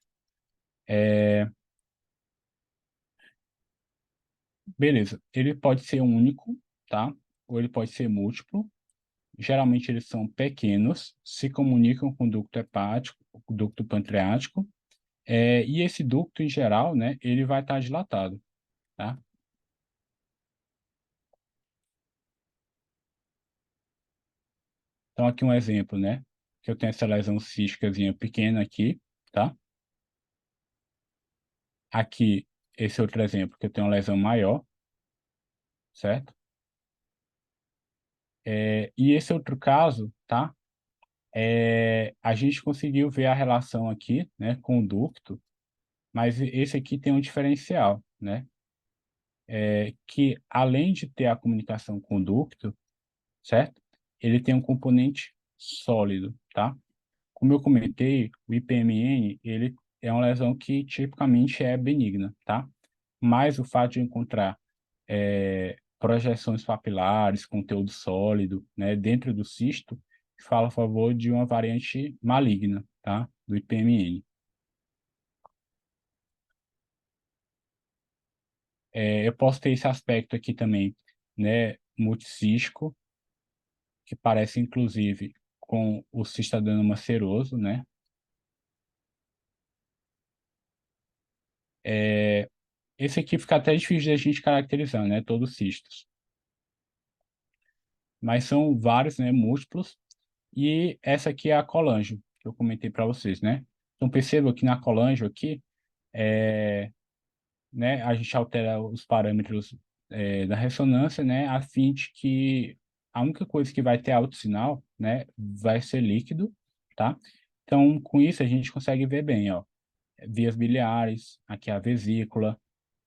Beleza, ele pode ser único, tá? Ou ele pode ser múltiplo. Geralmente eles são pequenos, se comunicam com o ducto hepático, o ducto pancreático, e esse ducto, em geral, né, ele vai estar dilatado, tá? Então, aqui um exemplo, né? Que eu tenho essa lesão císticazinha pequena aqui, tá? Aqui, esse outro exemplo, que eu tenho uma lesão maior, certo? E esse outro caso, tá? A gente conseguiu ver a relação aqui, né, com o ducto, mas esse aqui tem um diferencial, né? Que além de ter a comunicação com o ducto, certo? Ele tem um componente sólido, tá? Como eu comentei, o IPMN, ele é uma lesão que tipicamente é benigna, tá? Mas o fato de encontrar projeções papilares, conteúdo sólido, né, dentro do cisto, fala a favor de uma variante maligna, tá? Do IPMN. Eu posso ter esse aspecto aqui também, né, multicístico, que parece inclusive com o cistadenoma seroso, né? É, esse aqui fica até difícil de a gente caracterizar, né? Todos cistos. Mas são vários, né? Múltiplos. E essa aqui é a colangio, que eu comentei para vocês, né? Então perceba que na colangio aqui, é, né? A gente altera os parâmetros da ressonância, né? A fim de que a única coisa que vai ter alto sinal, né? Vai ser líquido, tá? Então, com isso, a gente consegue ver bem, ó. Vias biliares, aqui é a vesícula,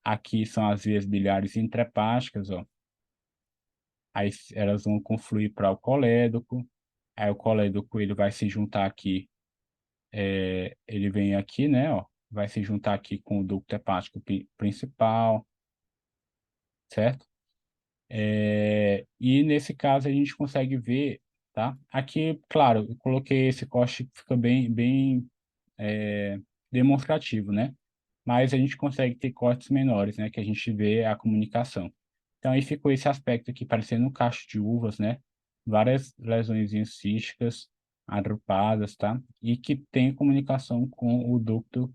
aqui são as vias biliares intrahepáticas, ó. Aí elas vão confluir para o colédoco, aí o colédoco ele vai se juntar aqui, ele vem aqui, né, ó, vai se juntar aqui com o ducto hepático principal, certo? E nesse caso a gente consegue ver, tá? Aqui, claro, eu coloquei esse corte que fica bem demonstrativo, né? Mas a gente consegue ter cortes menores, né? Que a gente vê a comunicação. Então aí ficou esse aspecto aqui parecendo um cacho de uvas, né? Várias lesões císticas agrupadas, tá? E que tem comunicação com o ducto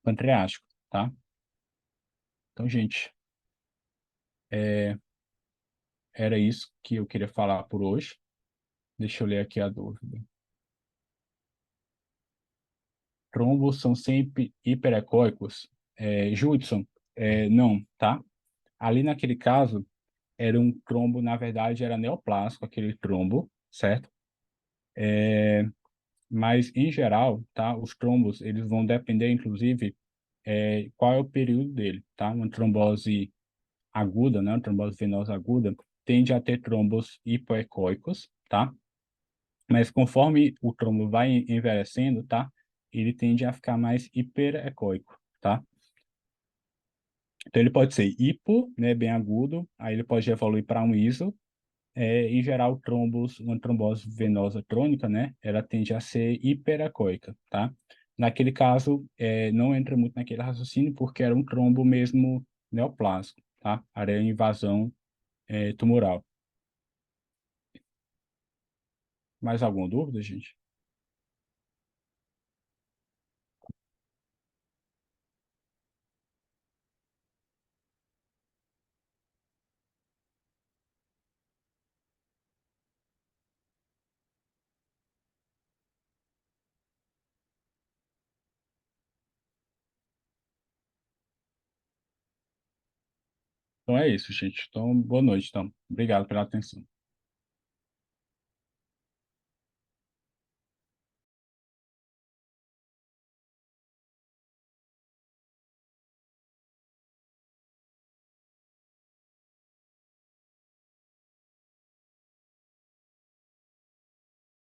pancreático, tá? Então, gente, é, era isso que eu queria falar por hoje. Deixa eu ler aqui a dúvida. trombos são sempre hiperecóicos? Judson, não, tá? Ali naquele caso, era um trombo, na verdade, era neoplásico, aquele trombo, certo? Mas, em geral, tá? Os trombos, eles vão depender, inclusive, qual é o período dele, tá? Uma trombose aguda, né? Uma trombose venosa aguda, tende a ter trombos hipoecóicos, tá? Mas conforme o trombo vai envelhecendo, tá? Ele tende a ficar mais hiperecóico, tá? Então ele pode ser hipo, né, bem agudo, aí ele pode evoluir para um iso, em geral, trombos, uma trombose venosa crônica, né, ela tende a ser hiperecóica, tá? Naquele caso, não entra muito naquele raciocínio, porque era um trombo mesmo neoplásico, tá? Era invasão, tumoral. Mais alguma dúvida, gente? Então é isso, gente. Então, boa noite, então. Obrigado pela atenção.